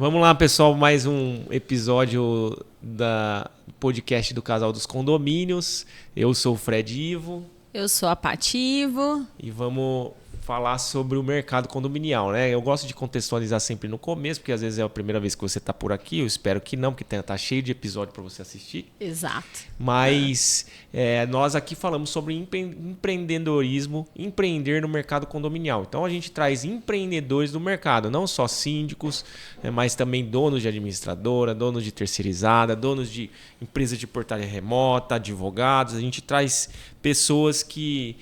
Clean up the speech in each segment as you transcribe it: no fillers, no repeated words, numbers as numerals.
Vamos lá, pessoal, mais um episódio da podcast do Casal dos Condomínios. Eu sou o Fred Ivo. Eu sou a Pati Ivo. E vamos falar sobre o mercado condominial, né? Eu gosto de contextualizar sempre no começo, porque às vezes é a primeira vez que você está por aqui. Eu espero que não, porque tá cheio de episódio para você assistir. Exato. Mas nós aqui falamos sobre empreendedorismo, empreender no mercado condominial. Então a gente traz empreendedores do mercado, não só síndicos, mas também donos de administradora, donos de terceirizada, donos de empresas de portaria remota, advogados. A gente traz pessoas que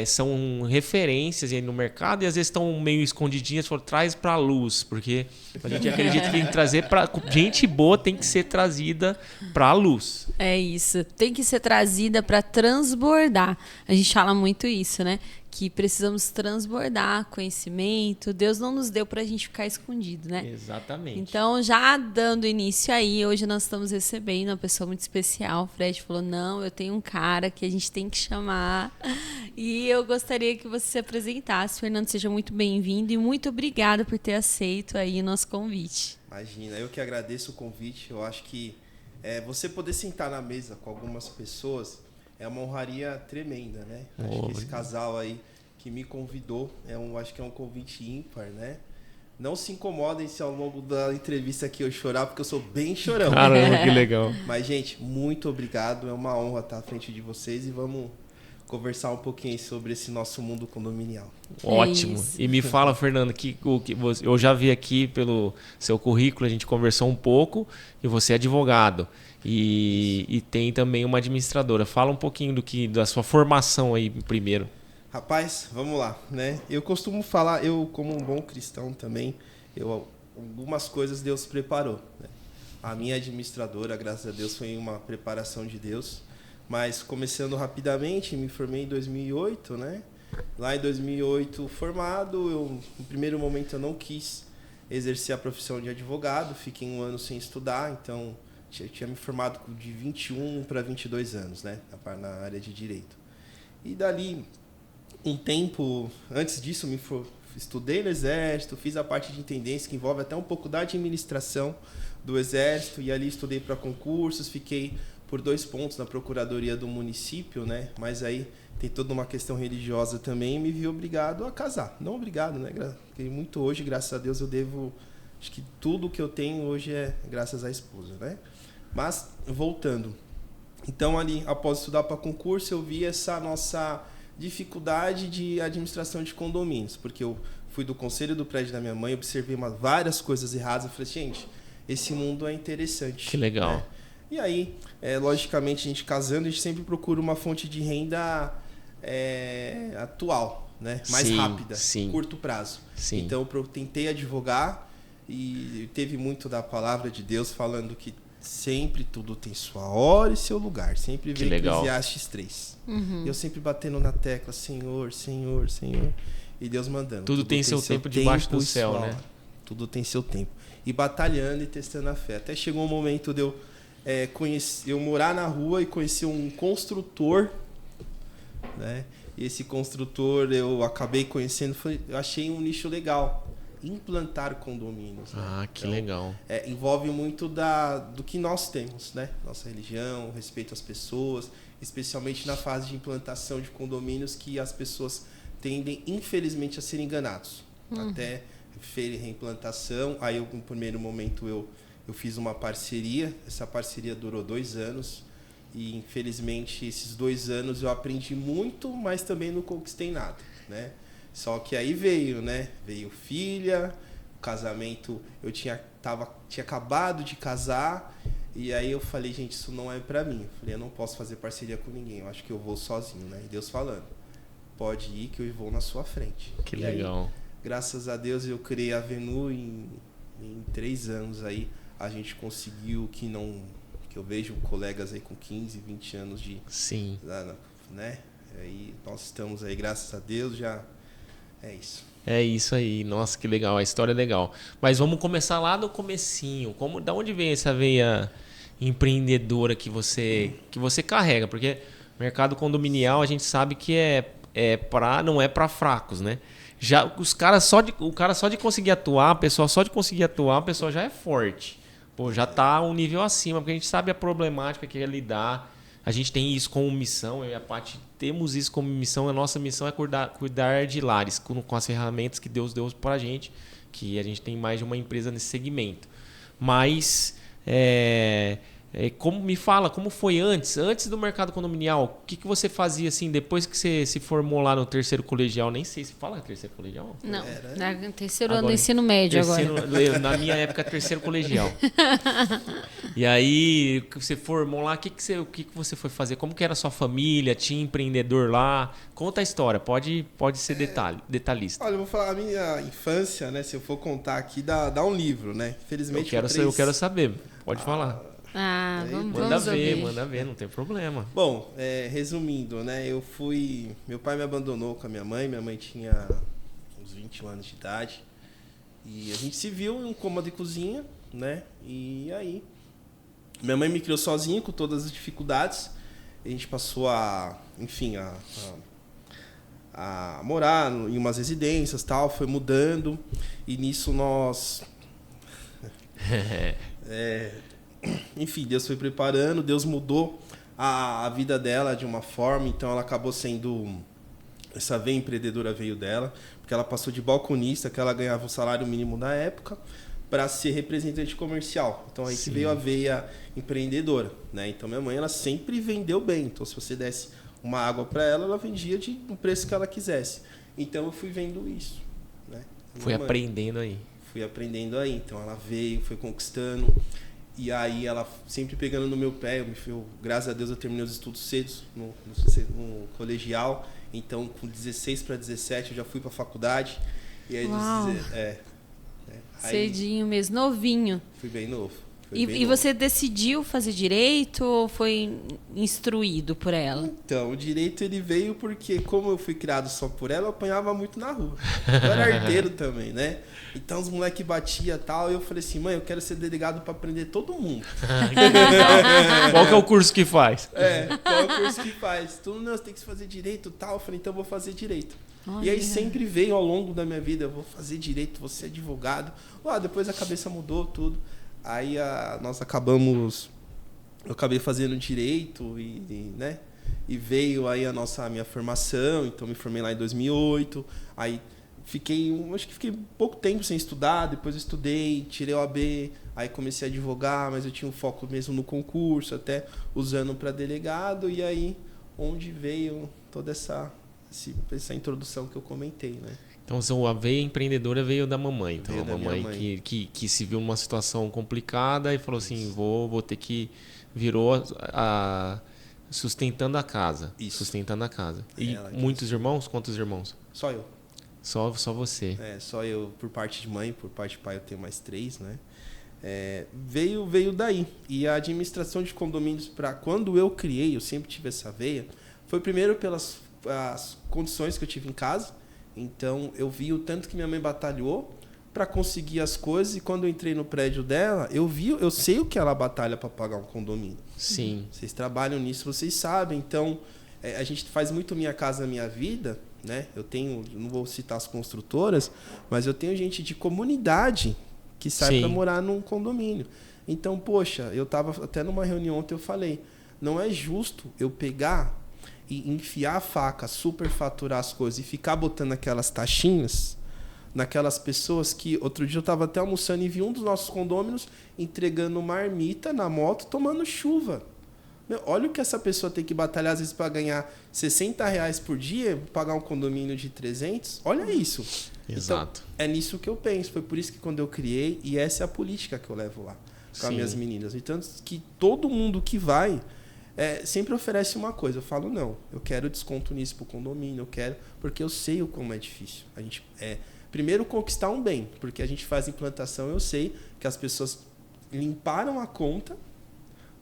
são referências aí no mercado e às vezes estão meio escondidinhas, traz para a luz, porque a gente acredita que tem que trazer para gente boa, tem que ser trazida para a luz. É isso, tem que ser trazida para transbordar. A gente fala muito isso, né? Que precisamos transbordar conhecimento. Deus não nos deu para a gente ficar escondido, né? Exatamente. Então, já dando início aí, hoje nós estamos recebendo uma pessoa muito especial. O Fred falou, não, eu tenho um cara que a gente tem que chamar. E eu gostaria que você se apresentasse. Fernando, seja muito bem-vindo e muito obrigada por ter aceito aí o nosso convite. Imagina, eu que agradeço o convite. Eu acho que você poder sentar na mesa com algumas pessoas é uma honraria tremenda, né? Acho que esse casal aí que me convidou, acho que é um convite ímpar, né? Não se incomodem se ao longo da entrevista aqui eu chorar, porque eu sou bem chorão. Caramba, que legal. Mas, gente, muito obrigado. É uma honra estar à frente de vocês e vamos conversar um pouquinho sobre esse nosso mundo condominial. Ótimo. E me fala, Fernando, eu já vi aqui pelo seu currículo, a gente conversou um pouco, e você é advogado. E tem também uma administradora. Fala um pouquinho da sua formação aí primeiro. Rapaz, vamos lá, né? Eu costumo falar, eu como um bom cristão também, algumas coisas Deus preparou, né? A minha administradora, graças a Deus, foi uma preparação de Deus. Mas começando rapidamente, me formei em 2008, né? Lá em 2008 formado, no primeiro momento eu não quis exercer a profissão de advogado, fiquei um ano sem estudar, então eu tinha me formado de 21 para 22 anos, né? Na área de direito. E dali, um tempo antes disso, estudei no Exército, fiz a parte de intendência, que envolve até um pouco da administração do Exército, e ali estudei para concursos, fiquei por 2 pontos na Procuradoria do município, né? Mas aí tem toda uma questão religiosa também e me vi obrigado a casar. Não obrigado, né? Porque muito hoje, graças a Deus, eu devo... Acho que tudo que eu tenho hoje é graças à esposa, né? Mas, voltando. Então, ali, após estudar para concurso, eu vi essa nossa dificuldade de administração de condomínios. Porque eu fui do conselho do prédio da minha mãe, observei várias coisas erradas. Eu falei, gente, esse mundo é interessante. Que legal. Né? E aí, logicamente, a gente casando, a gente sempre procura uma fonte de renda atual, né? Mais rápida, curto prazo. Sim. Então, eu tentei advogar e teve muito da palavra de Deus falando que sempre tudo tem sua hora e seu lugar. Sempre vem Eclesiastes 3. Uhum. Eu sempre batendo na tecla, Senhor, Senhor, Senhor. E Deus mandando. Tudo tem seu tempo debaixo do céu, né? Tudo tem seu tempo. E batalhando e testando a fé. Até chegou um momento de eu morar na rua e conhecer um construtor, né? E esse construtor eu acabei conhecendo, eu achei um nicho legal, implantar condomínios. Né? Ah, que legal. Envolve muito do que nós temos, né? Nossa religião, respeito às pessoas, especialmente na fase de implantação de condomínios, que as pessoas tendem, infelizmente, a ser enganados. Até reimplantação, aí no primeiro momento eu fiz uma parceria, essa parceria durou 2 anos e infelizmente esses 2 anos eu aprendi muito, mas também não conquistei nada, né? Só que aí veio filha, o casamento, eu tinha acabado de casar e aí eu falei, gente, isso não é pra mim. Eu falei, eu não posso fazer parceria com ninguém, eu acho que eu vou sozinho, né? E Deus falando, pode ir que eu vou na sua frente. Que legal. Aí, graças a Deus eu criei a Venu em 3 anos aí. A gente conseguiu que eu vejo colegas aí com 15, 20 anos de... Sim. Né? Aí nós estamos aí, graças a Deus, já é isso. É isso aí. Nossa, que legal. A história é legal. Mas vamos começar lá do comecinho. Da onde vem essa veia empreendedora que você carrega? Porque mercado condominial a gente sabe que não é para fracos, né? Já o cara só de conseguir atuar, a pessoa só de conseguir atuar, a pessoa já é forte. Pô, já tá um nível acima, porque a gente sabe a problemática que é lidar. A gente tem isso como missão, eu e a Paty temos isso como missão. A nossa missão é cuidar de lares com as ferramentas que Deus deu pra gente, que a gente tem mais de uma empresa nesse segmento. Mas me fala, como foi antes do mercado condominial? O que você fazia assim depois que você se formou lá no terceiro colegial? Nem sei se fala terceiro colegial. Não, no terceiro ano do ensino médio agora. Na minha época, terceiro colegial. E aí, você formou lá, o que você foi fazer? Como que era a sua família? Tinha empreendedor lá? Conta a história, pode ser detalhista. Olha, eu vou falar a minha infância, né? Se eu for contar aqui, dá um livro, né? Infelizmente, eu quero saber, pode falar. Vamos Manda ver, não tem problema. Bom, resumindo, né? Meu pai me abandonou com a minha mãe tinha uns 21 anos de idade. E a gente se viu em um cômodo de cozinha, né? E aí, minha mãe me criou sozinha, com todas as dificuldades. A gente passou a morar em umas residências, tal, foi mudando. E nisso nós... Enfim, Deus foi preparando, Deus mudou a vida dela de uma forma, então ela acabou sendo... Essa veia empreendedora veio dela, porque ela passou de balconista, que ela ganhava o salário mínimo na época, para ser representante comercial. Então aí que veio a veia empreendedora, né? Então minha mãe, ela sempre vendeu bem. Então se você desse uma água para ela, ela vendia no preço que ela quisesse. Então eu fui vendo isso, né? Aprendendo aí. Fui aprendendo aí. Então ela veio, foi conquistando. E aí ela sempre pegando no meu pé. Graças a Deus eu terminei os estudos cedo no colegial. Então com 16 para 17 eu já fui para a faculdade. E aí cedinho mesmo, novinho. Fui bem novo. E você decidiu fazer direito ou foi instruído por ela? Então, o direito ele veio porque, como eu fui criado só por ela, eu apanhava muito na rua. Eu era arteiro também, né? Então, os moleques batiam e tal. E eu falei assim, mãe, eu quero ser delegado para prender todo mundo. Qual que é o curso que faz? Qual é o curso que faz? Tudo, não, você tem que fazer direito e tal. Eu falei, então eu vou fazer direito. Olha. E aí sempre veio ao longo da minha vida, eu vou fazer direito, vou ser advogado. Depois a cabeça mudou tudo. Aí eu acabei fazendo direito né? E veio aí a minha formação, então me formei lá em 2008. Aí acho que fiquei pouco tempo sem estudar, depois eu estudei, tirei o AB, aí comecei a advogar, mas eu tinha um foco mesmo no concurso, até usando para delegado, e aí onde veio toda essa introdução que eu comentei, né? Então, a veia empreendedora veio da mamãe. Então, veio a mamãe que se viu numa situação complicada e falou assim, vou ter que... Virou sustentando a casa. Isso. Sustentando a casa. E muitos irmãos? Quantos irmãos? Só eu. Só você? Só eu por parte de mãe, por parte de pai eu tenho mais 3, né? Veio daí. E a administração de condomínios, quando eu criei, eu sempre tive essa veia, foi primeiro pelas as condições que eu tive em casa. Então, eu vi o tanto que minha mãe batalhou para conseguir as coisas. E quando eu entrei no prédio dela, eu sei o que ela batalha para pagar um condomínio. Sim. Vocês trabalham nisso, vocês sabem. Então, a gente faz muito Minha Casa Minha Vida, né? Não vou citar as construtoras, mas eu tenho gente de comunidade que sai para morar num condomínio. Então, poxa, eu estava até numa reunião ontem, eu falei, não é justo eu pegar e enfiar a faca, superfaturar as coisas e ficar botando aquelas taxinhas naquelas pessoas que... Outro dia eu estava até almoçando e vi um dos nossos condôminos entregando marmita na moto, tomando chuva. Olha o que essa pessoa tem que batalhar, às vezes, para ganhar R$60 por dia, pagar um condomínio de 300. Olha isso. Exato. Então, é nisso que eu penso. Foi por isso que quando eu criei, e essa é a política que eu levo lá com as minhas meninas. Então, que todo mundo que vai... sempre oferece uma coisa. Eu falo, não, eu quero desconto nisso pro condomínio, eu quero, porque eu sei como é difícil. A gente primeiro conquistar um bem, porque a gente faz implantação, eu sei que as pessoas limparam a conta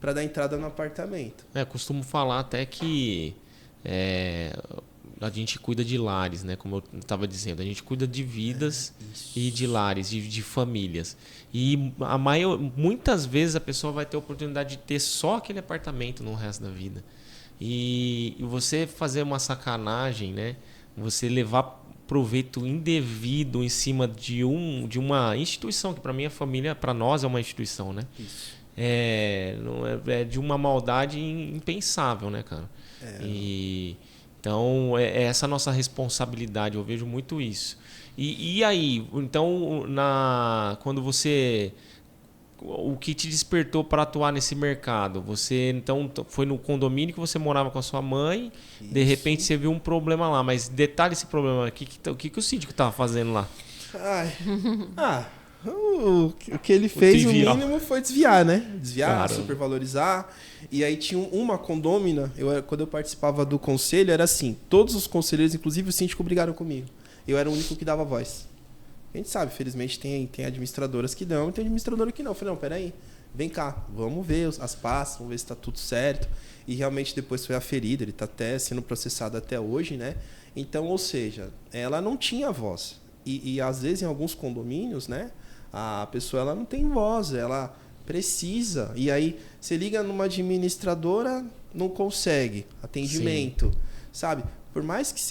para dar entrada no apartamento. Costumo falar até que a gente cuida de lares, né? Como eu estava dizendo, a gente cuida de vidas e de lares, de famílias. E muitas vezes a pessoa vai ter a oportunidade de ter só aquele apartamento no resto da vida. E você fazer uma sacanagem, né? Você levar proveito indevido em cima de uma instituição, que para minha família, para nós é uma instituição, né? Isso. É de uma maldade impensável, né, cara? Então, é essa nossa responsabilidade, eu vejo muito isso. E aí, então, quando você... O que te despertou para atuar nesse mercado? Você, então, foi no condomínio que você morava com a sua mãe, Isso. de repente você viu um problema lá, mas detalhe esse problema, o que o síndico estava fazendo lá? O que ele fez, no trivial. mínimo, foi desviar, né? Desviar, Caramba. supervalorizar. E aí tinha uma condômina, quando eu participava do conselho, era assim, todos os conselheiros, inclusive o síndico, brigaram comigo. Eu era o único que dava voz. A gente sabe, felizmente tem administradoras que dão e tem administradora que não. Eu falei, não, peraí, vem cá, vamos ver as pastas, vamos ver se está tudo certo. E realmente depois foi aferido, ele está até sendo processado até hoje, né? Então, ou seja, ela não tinha voz. E às vezes em alguns condomínios, né, a pessoa ela não tem voz, ela precisa. E aí você liga numa administradora, não consegue atendimento, sabe? Por mais que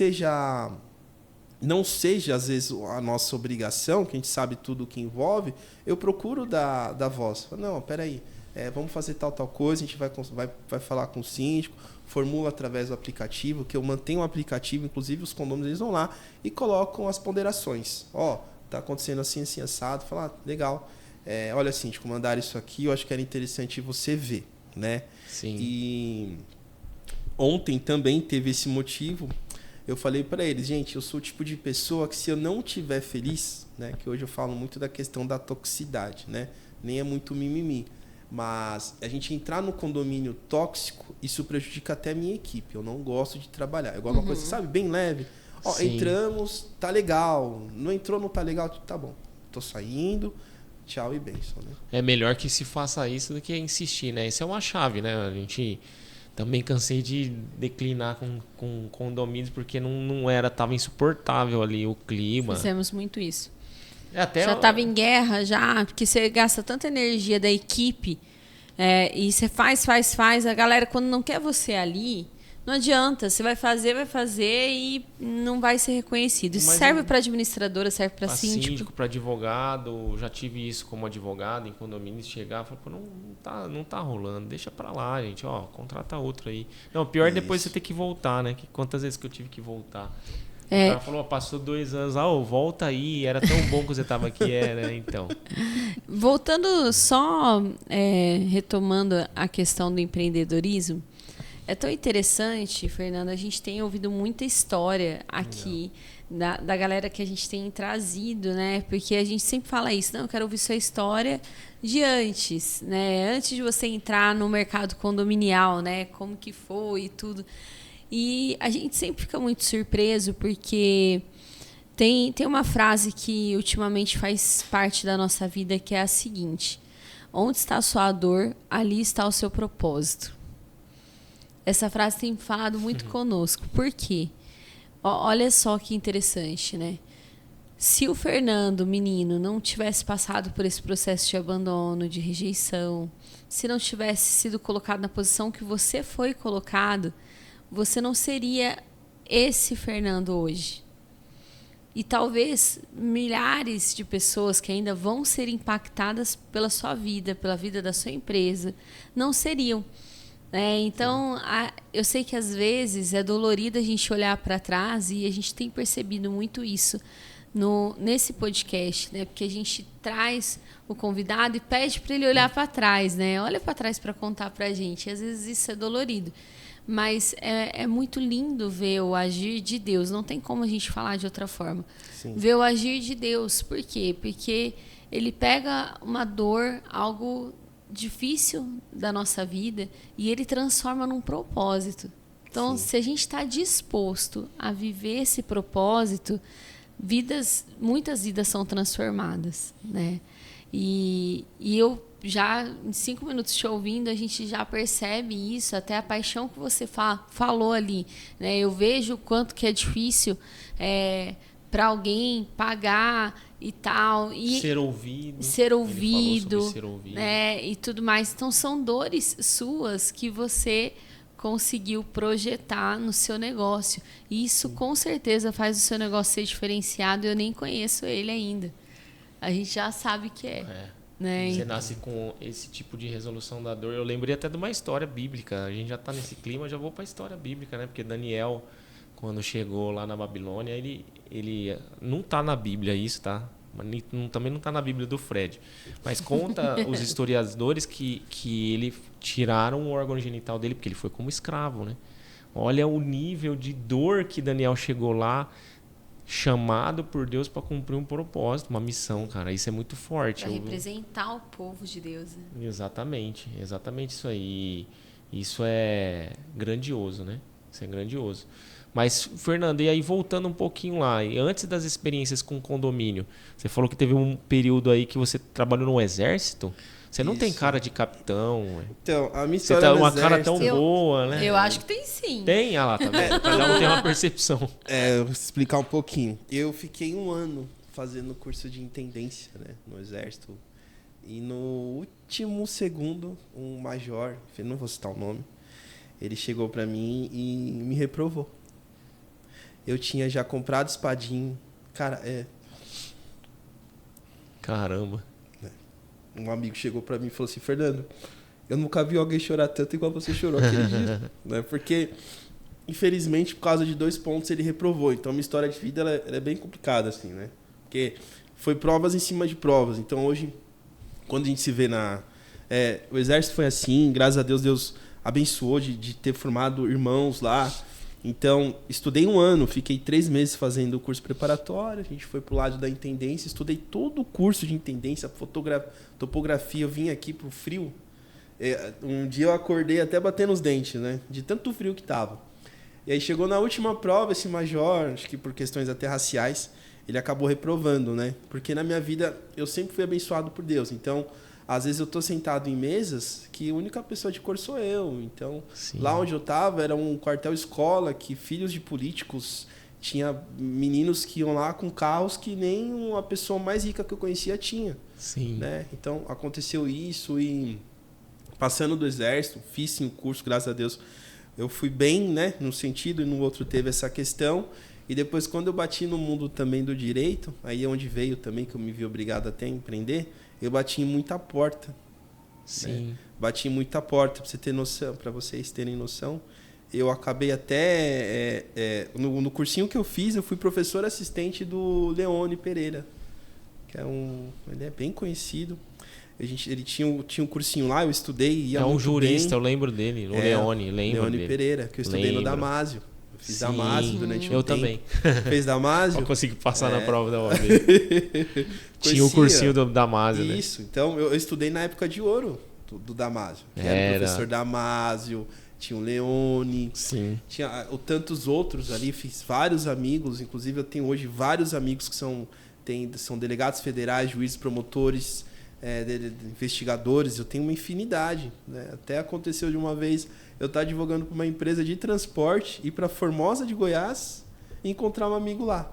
não seja, às vezes, a nossa obrigação, que a gente sabe tudo o que envolve, eu procuro dar voz. Não, peraí, vamos fazer tal coisa, a gente vai falar com o síndico, formula através do aplicativo, que eu mantenho o aplicativo, inclusive os condôminos, eles vão lá e colocam as ponderações. Tá acontecendo assim, assim, assado. Fala, legal, olha, síndico, mandaram isso aqui, eu acho que era interessante você ver, né? Sim. E ontem também teve esse motivo. Eu falei para eles, gente, eu sou o tipo de pessoa que se eu não estiver feliz, né, que hoje eu falo muito da questão da toxicidade, né, nem é muito mimimi, mas a gente entrar no condomínio tóxico, isso prejudica até a minha equipe, eu não gosto de trabalhar, igual uma coisa, sabe, bem leve, entramos, tá legal, não entrou, não tá legal, tá bom, tô saindo, tchau e bênção, né. É melhor que se faça isso do que insistir, né, isso é uma chave, né, a gente... Também cansei de declinar com condomínios porque tava insuportável ali o clima. Fizemos muito isso. Até já estava em guerra, porque você gasta tanta energia da equipe e você faz. A galera, quando não quer você ali, não adianta. Você vai fazer e não vai ser reconhecido. Isso serve para administradora, serve para síndico. Para advogado. Já tive isso como advogado em condomínios. Chegar e falar, pô, não tá rolando. Deixa para lá, gente. Contrata outro aí. Não, pior é depois você ter que voltar, né? Quantas vezes que eu tive que voltar. O cara falou, passou 2 anos. Volta aí. Era tão bom que você tava aqui. Né? Então. Voltando só, retomando a questão do empreendedorismo. É tão interessante, Fernanda, a gente tem ouvido muita história aqui da galera que a gente tem trazido, né? Porque a gente sempre fala isso, eu quero ouvir sua história de antes, né? Antes de você entrar no mercado condominial, né? Como que foi e tudo. E a gente sempre fica muito surpreso porque tem uma frase que ultimamente faz parte da nossa vida que é a seguinte: onde está a sua dor, ali está o seu propósito. Essa frase tem falado muito conosco. Por quê? Olha só que interessante, né? Se o Fernando, menino, não tivesse passado por esse processo de abandono, de rejeição, se não tivesse sido colocado na posição que você foi colocado, você não seria esse Fernando hoje. E talvez milhares de pessoas que ainda vão ser impactadas pela sua vida, pela vida da sua empresa, não seriam. Então, eu sei que às vezes é dolorido a gente olhar para trás e a gente tem percebido muito isso nesse podcast, né? Porque a gente traz o convidado e pede para ele olhar para trás, né? Olha para trás para contar para a gente. E às vezes isso é dolorido, mas é muito lindo ver o agir de Deus. Não tem como a gente falar de outra forma. Sim. Ver o agir de Deus. Por quê? Porque ele pega uma dor, algo difícil da nossa vida e ele transforma num propósito. Então, se a gente está disposto a viver esse propósito, muitas vidas são transformadas, né? E eu já, em 5 minutos te ouvindo, a gente já percebe isso, até a paixão que você falou ali, né? Eu vejo o quanto que é difícil para alguém pagar e tal. E ser ouvido. Ser ouvido, ser ouvido. né? E tudo mais. Então, são dores suas que você conseguiu projetar no seu negócio. E isso com certeza faz o seu negócio ser diferenciado. Eu nem conheço ele ainda. A gente já sabe que né? Você nasce com esse tipo de resolução da dor. Eu lembrei até de uma história bíblica. A gente já está nesse clima, já vou para a história bíblica, né? Porque Daniel, quando chegou lá na Babilônia, ele não está na Bíblia isso, tá? Também não está na Bíblia do Fred. Mas conta os historiadores que ele tiraram o órgão genital dele, porque ele foi como escravo, né? Olha o nível de dor que Daniel chegou lá, chamado por Deus para cumprir um propósito, uma missão, cara. Isso é muito forte. Para representar o povo de Deus. Né? Exatamente isso aí. Isso é grandioso, né? Isso é grandioso. Mas, Fernando, e aí voltando um pouquinho lá, e antes das experiências com condomínio, você falou que teve um período aí que você trabalhou no exército. Você não tem cara de capitão. Ué. Então, a minha Você história tá no uma exército, cara tão boa, né? Eu acho que tem sim. Tem? Ah lá, tá vendo? Cada um tem uma percepção. Eu vou explicar um pouquinho. Eu fiquei 1 ano fazendo curso de intendência, né, no exército. E no último segundo, um major, não vou citar o nome, ele chegou pra mim e me reprovou. Eu tinha já comprado espadinho. Cara, Caramba. um amigo chegou pra mim e falou assim: Fernando, eu nunca vi alguém chorar tanto igual você chorou aquele dia. Né? Porque, infelizmente, por causa de 2 pontos, ele reprovou. Então, minha história de vida ela é bem complicada, assim, né? Porque foi provas em cima de provas. Então, hoje, quando a gente se vê o exército foi assim, graças a Deus, Deus abençoou de ter formado irmãos lá. Então, estudei 1 ano, fiquei 3 meses fazendo o curso preparatório, a gente foi pro lado da intendência, estudei todo o curso de intendência, topografia, eu vim aqui pro frio. Um dia eu acordei até batendo os dentes, né? De tanto frio que tava. E aí chegou na última prova, esse major, acho que por questões até raciais, ele acabou reprovando, né? Porque na minha vida eu sempre fui abençoado por Deus, então... Às vezes eu tô sentado em mesas que a única pessoa de cor sou eu. Então, Sim. Lá onde eu tava era um quartel-escola que filhos de políticos, tinha meninos que iam lá com carros que nem uma pessoa mais rica que eu conhecia tinha. Sim. Né? Então, aconteceu isso e passando do exército, fiz sim o curso, graças a Deus. Eu fui bem, né, num sentido e no outro teve essa questão. E depois, quando eu bati no mundo também do direito, aí é onde veio também, que eu me vi obrigado até a empreender, eu bati em muita porta. Sim. Né? Bati em muita porta, para você ter noção, para vocês terem noção. Eu acabei até... no cursinho que eu fiz, eu fui professor assistente do Leone Pereira, que ele é bem conhecido. Ele tinha um cursinho lá, eu estudei, ia muito jurista, bem. eu lembro dele, o Leone, lembro Leone dele. Pereira, que eu estudei no Damásio. Eu fiz Damásio durante um tempo. Eu também. Fez Damásio? Eu consegui passar na prova da OAB. Tinha o cursinho do Damásio, né? Isso, então eu estudei na época de ouro do Damásio. Que era o professor Damásio, tinha o Leone. Sim. Tinha tantos outros ali, fiz vários amigos, inclusive eu tenho hoje vários amigos que são delegados federais, juízes, promotores, investigadores, eu tenho uma infinidade. Né? Até aconteceu de uma vez eu estar advogando para uma empresa de transporte, ir para Formosa de Goiás e encontrar um amigo lá.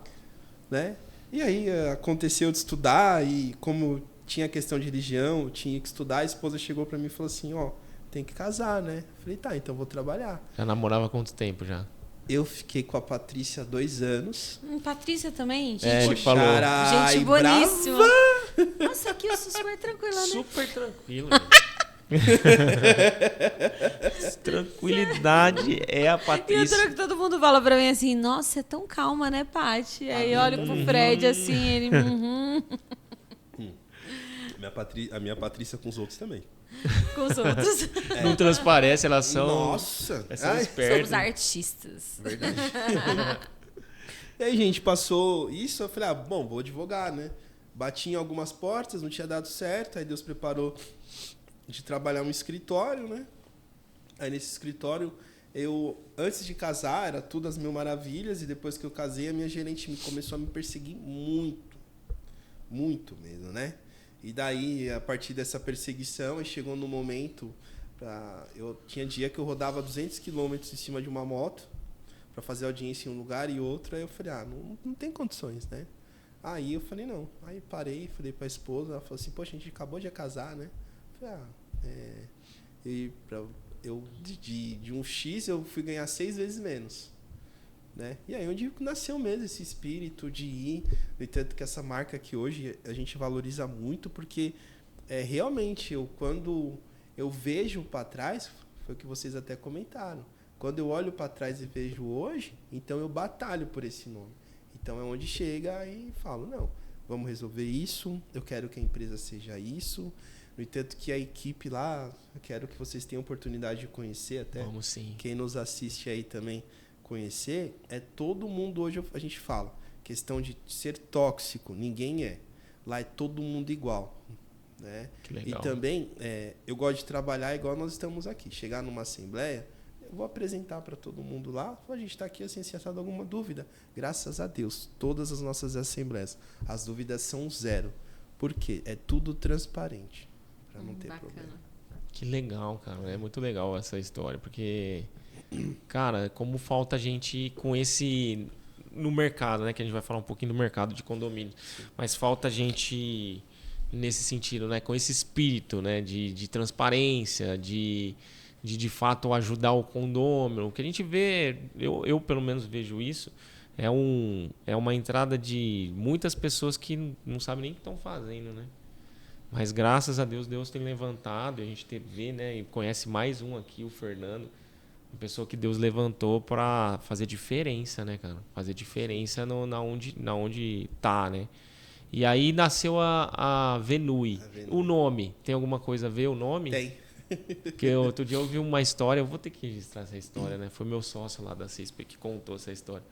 Né? E aí aconteceu de estudar e como tinha questão de religião, eu tinha que estudar, a esposa chegou para mim e falou assim, tem que casar, né? Eu falei, tá, então vou trabalhar. Já namorava há quanto tempo já? Eu fiquei com a Patrícia 2 anos. Patrícia também? Gente, ele falou. Gente boníssima. Nossa, aqui eu sou super tranquila, né? Super tranquilo. Tranquilidade é a Patrícia. E eu troco que todo mundo fala pra mim assim, nossa, é tão calma, né, Paty? Aí eu olho pro Fred assim, ele... A minha Patrícia com os outros também. Com os outros. Não transparece, elas são... Nossa! Somos artistas. Verdade. E aí, gente, passou isso, eu falei, bom, vou advogar, né? Bati em algumas portas, não tinha dado certo, aí Deus preparou de trabalhar um escritório, né? Aí nesse escritório, antes de casar, era tudo as mil maravilhas, e depois que eu casei, a minha gerente começou a me perseguir muito. Muito mesmo, né? E daí, a partir dessa perseguição, chegou no momento... Eu tinha dia que eu rodava 200 quilômetros em cima de uma moto para fazer audiência em um lugar e outro. Aí eu falei, não tem condições, né? Aí eu falei, não. Aí parei, falei para a esposa, ela falou assim, poxa, a gente acabou de casar, né? Eu falei, de um X eu fui ganhar 6 vezes menos. Né? E aí onde nasceu mesmo esse espírito de ir. No entanto que essa marca aqui hoje a gente valoriza muito, porque realmente quando eu vejo para trás, foi o que vocês até comentaram, quando eu olho para trás e vejo hoje, então eu batalho por esse nome. Então é onde chega e falo, não, vamos resolver isso, eu quero que a empresa seja isso. No entanto que a equipe lá, eu quero que vocês tenham oportunidade de conhecer, até Vamos sim. Quem nos assiste aí também conhecer, todo mundo hoje, a gente fala, questão de ser tóxico, ninguém é. Lá é todo mundo igual. Né? Que legal. E também, eu gosto de trabalhar igual nós estamos aqui. Chegar numa assembleia, eu vou apresentar para todo mundo lá, a gente está aqui assim, se achar alguma dúvida. Graças a Deus, todas as nossas assembleias, as dúvidas são 0. Por quê? É tudo transparente, para não ter problema. Que legal, cara. É muito legal essa história, porque... Cara, como falta gente com esse no mercado, né? Que a gente vai falar um pouquinho do mercado de condomínio. Mas falta gente nesse sentido, né? Com esse espírito, né? De transparência, de fato ajudar o condômino. O que a gente vê, eu pelo menos vejo isso, é uma entrada de muitas pessoas que não sabem nem o que estão fazendo, né? Mas graças a Deus, Deus tem levantado, a gente vê, né? E conhece mais um aqui, o Fernando. Uma pessoa que Deus levantou para fazer diferença, né, cara? Fazer diferença na onde tá, né? E aí nasceu a Venui. O nome, tem alguma coisa a ver o nome? Tem. Porque outro dia eu ouvi uma história, eu vou ter que registrar essa história, né? Foi meu sócio lá da XP que contou essa história.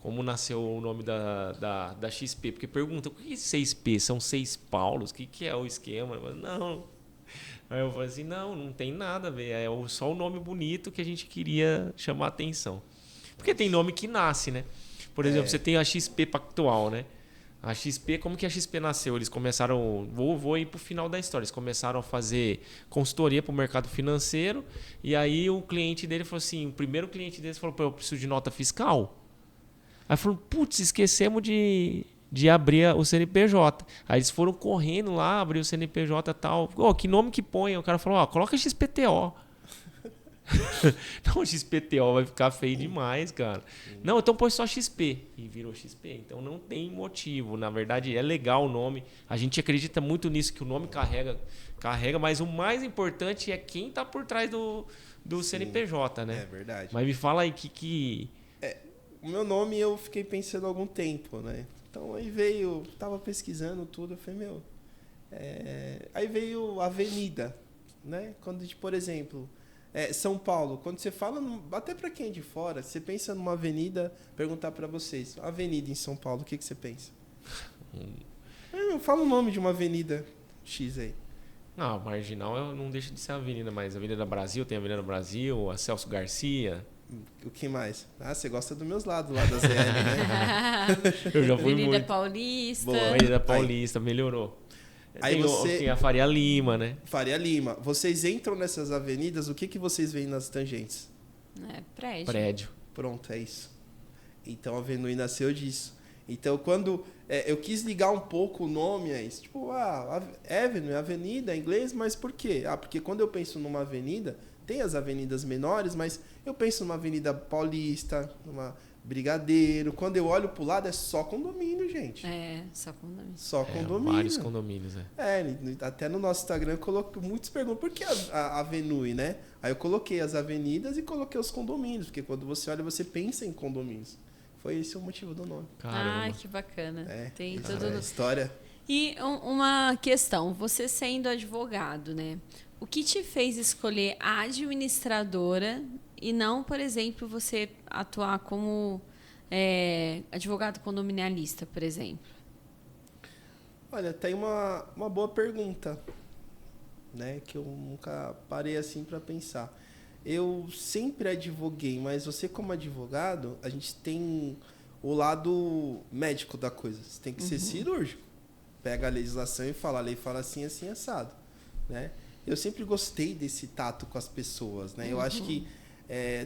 Como nasceu o nome da XP? Porque pergunta, o que é 6P? São 6 Paulos? O que é o esquema? Não... Aí eu falei assim, não tem nada a ver, é só o nome bonito que a gente queria chamar a atenção. Porque tem nome que nasce, né? Por exemplo, você tem a XP Pactual, né? A XP, como que a XP nasceu? Eles começaram, vou ir pro final da história, eles começaram a fazer consultoria para o mercado financeiro, e aí o cliente dele falou assim, o primeiro cliente deles falou, eu preciso de nota fiscal. Aí falou, putz, esquecemos de abrir o CNPJ. Aí eles foram correndo lá, abrir o CNPJ e tal. Que nome que põe? O cara falou, coloca XPTO. Não, XPTO vai ficar feio demais, cara. Não, então põe só XP. E virou XP. Então não tem motivo. Na verdade, é legal o nome. A gente acredita muito nisso, que o nome carrega, mas o mais importante é quem está por trás do CNPJ, né? É verdade. Mas me fala aí que... O meu nome eu fiquei pensando há algum tempo, né? Então aí tava pesquisando tudo, eu falei, aí veio Avenida, né? Quando, por exemplo, São Paulo, quando você fala, até para quem é de fora, você pensa numa avenida, perguntar para vocês, avenida em São Paulo, o que você pensa? Fala o nome de uma avenida X aí. Não, Marginal não deixa de ser avenida, mas Avenida Brasil, tem Avenida Brasil, a Celso Garcia... O que mais? Você gosta dos meus lados lá da ZL, né? Eu já fui Avenida muito. Paulista. Boa. Avenida Paulista, melhorou. Aí tem a Faria Lima, né? Faria Lima. Vocês entram nessas avenidas, o que vocês veem nas tangentes? Prédio. Pronto, é isso. Então a Venui nasceu disso. Então quando eu quis ligar um pouco o nome a isso, tipo, Avenue, avenida em inglês, mas por quê? Porque quando eu penso numa avenida, tem as avenidas menores, mas eu penso numa avenida Paulista, numa Brigadeiro. Quando eu olho pro lado, é só condomínio, gente. Só condomínio. Só condomínio. Vários condomínios, até no nosso Instagram eu coloco, muitos perguntam por que a Avenue, né? Aí eu coloquei as avenidas e coloquei os condomínios, porque quando você olha, você pensa em condomínios. Foi esse o motivo do nome. Caramba. Que bacana. Tem tudo. História. E uma questão, você sendo advogado, né? O que te fez escolher a administradora e não, por exemplo, você atuar como advogado condominialista, por exemplo? Olha, tem uma boa pergunta, né? Que eu nunca parei assim para pensar. Eu sempre advoguei, mas você como advogado, a gente tem o lado médico da coisa. Você tem que ser cirúrgico. Pega a legislação e fala, a lei fala assim, assim, assado, né? Eu sempre gostei desse tato com as pessoas, né? Eu acho que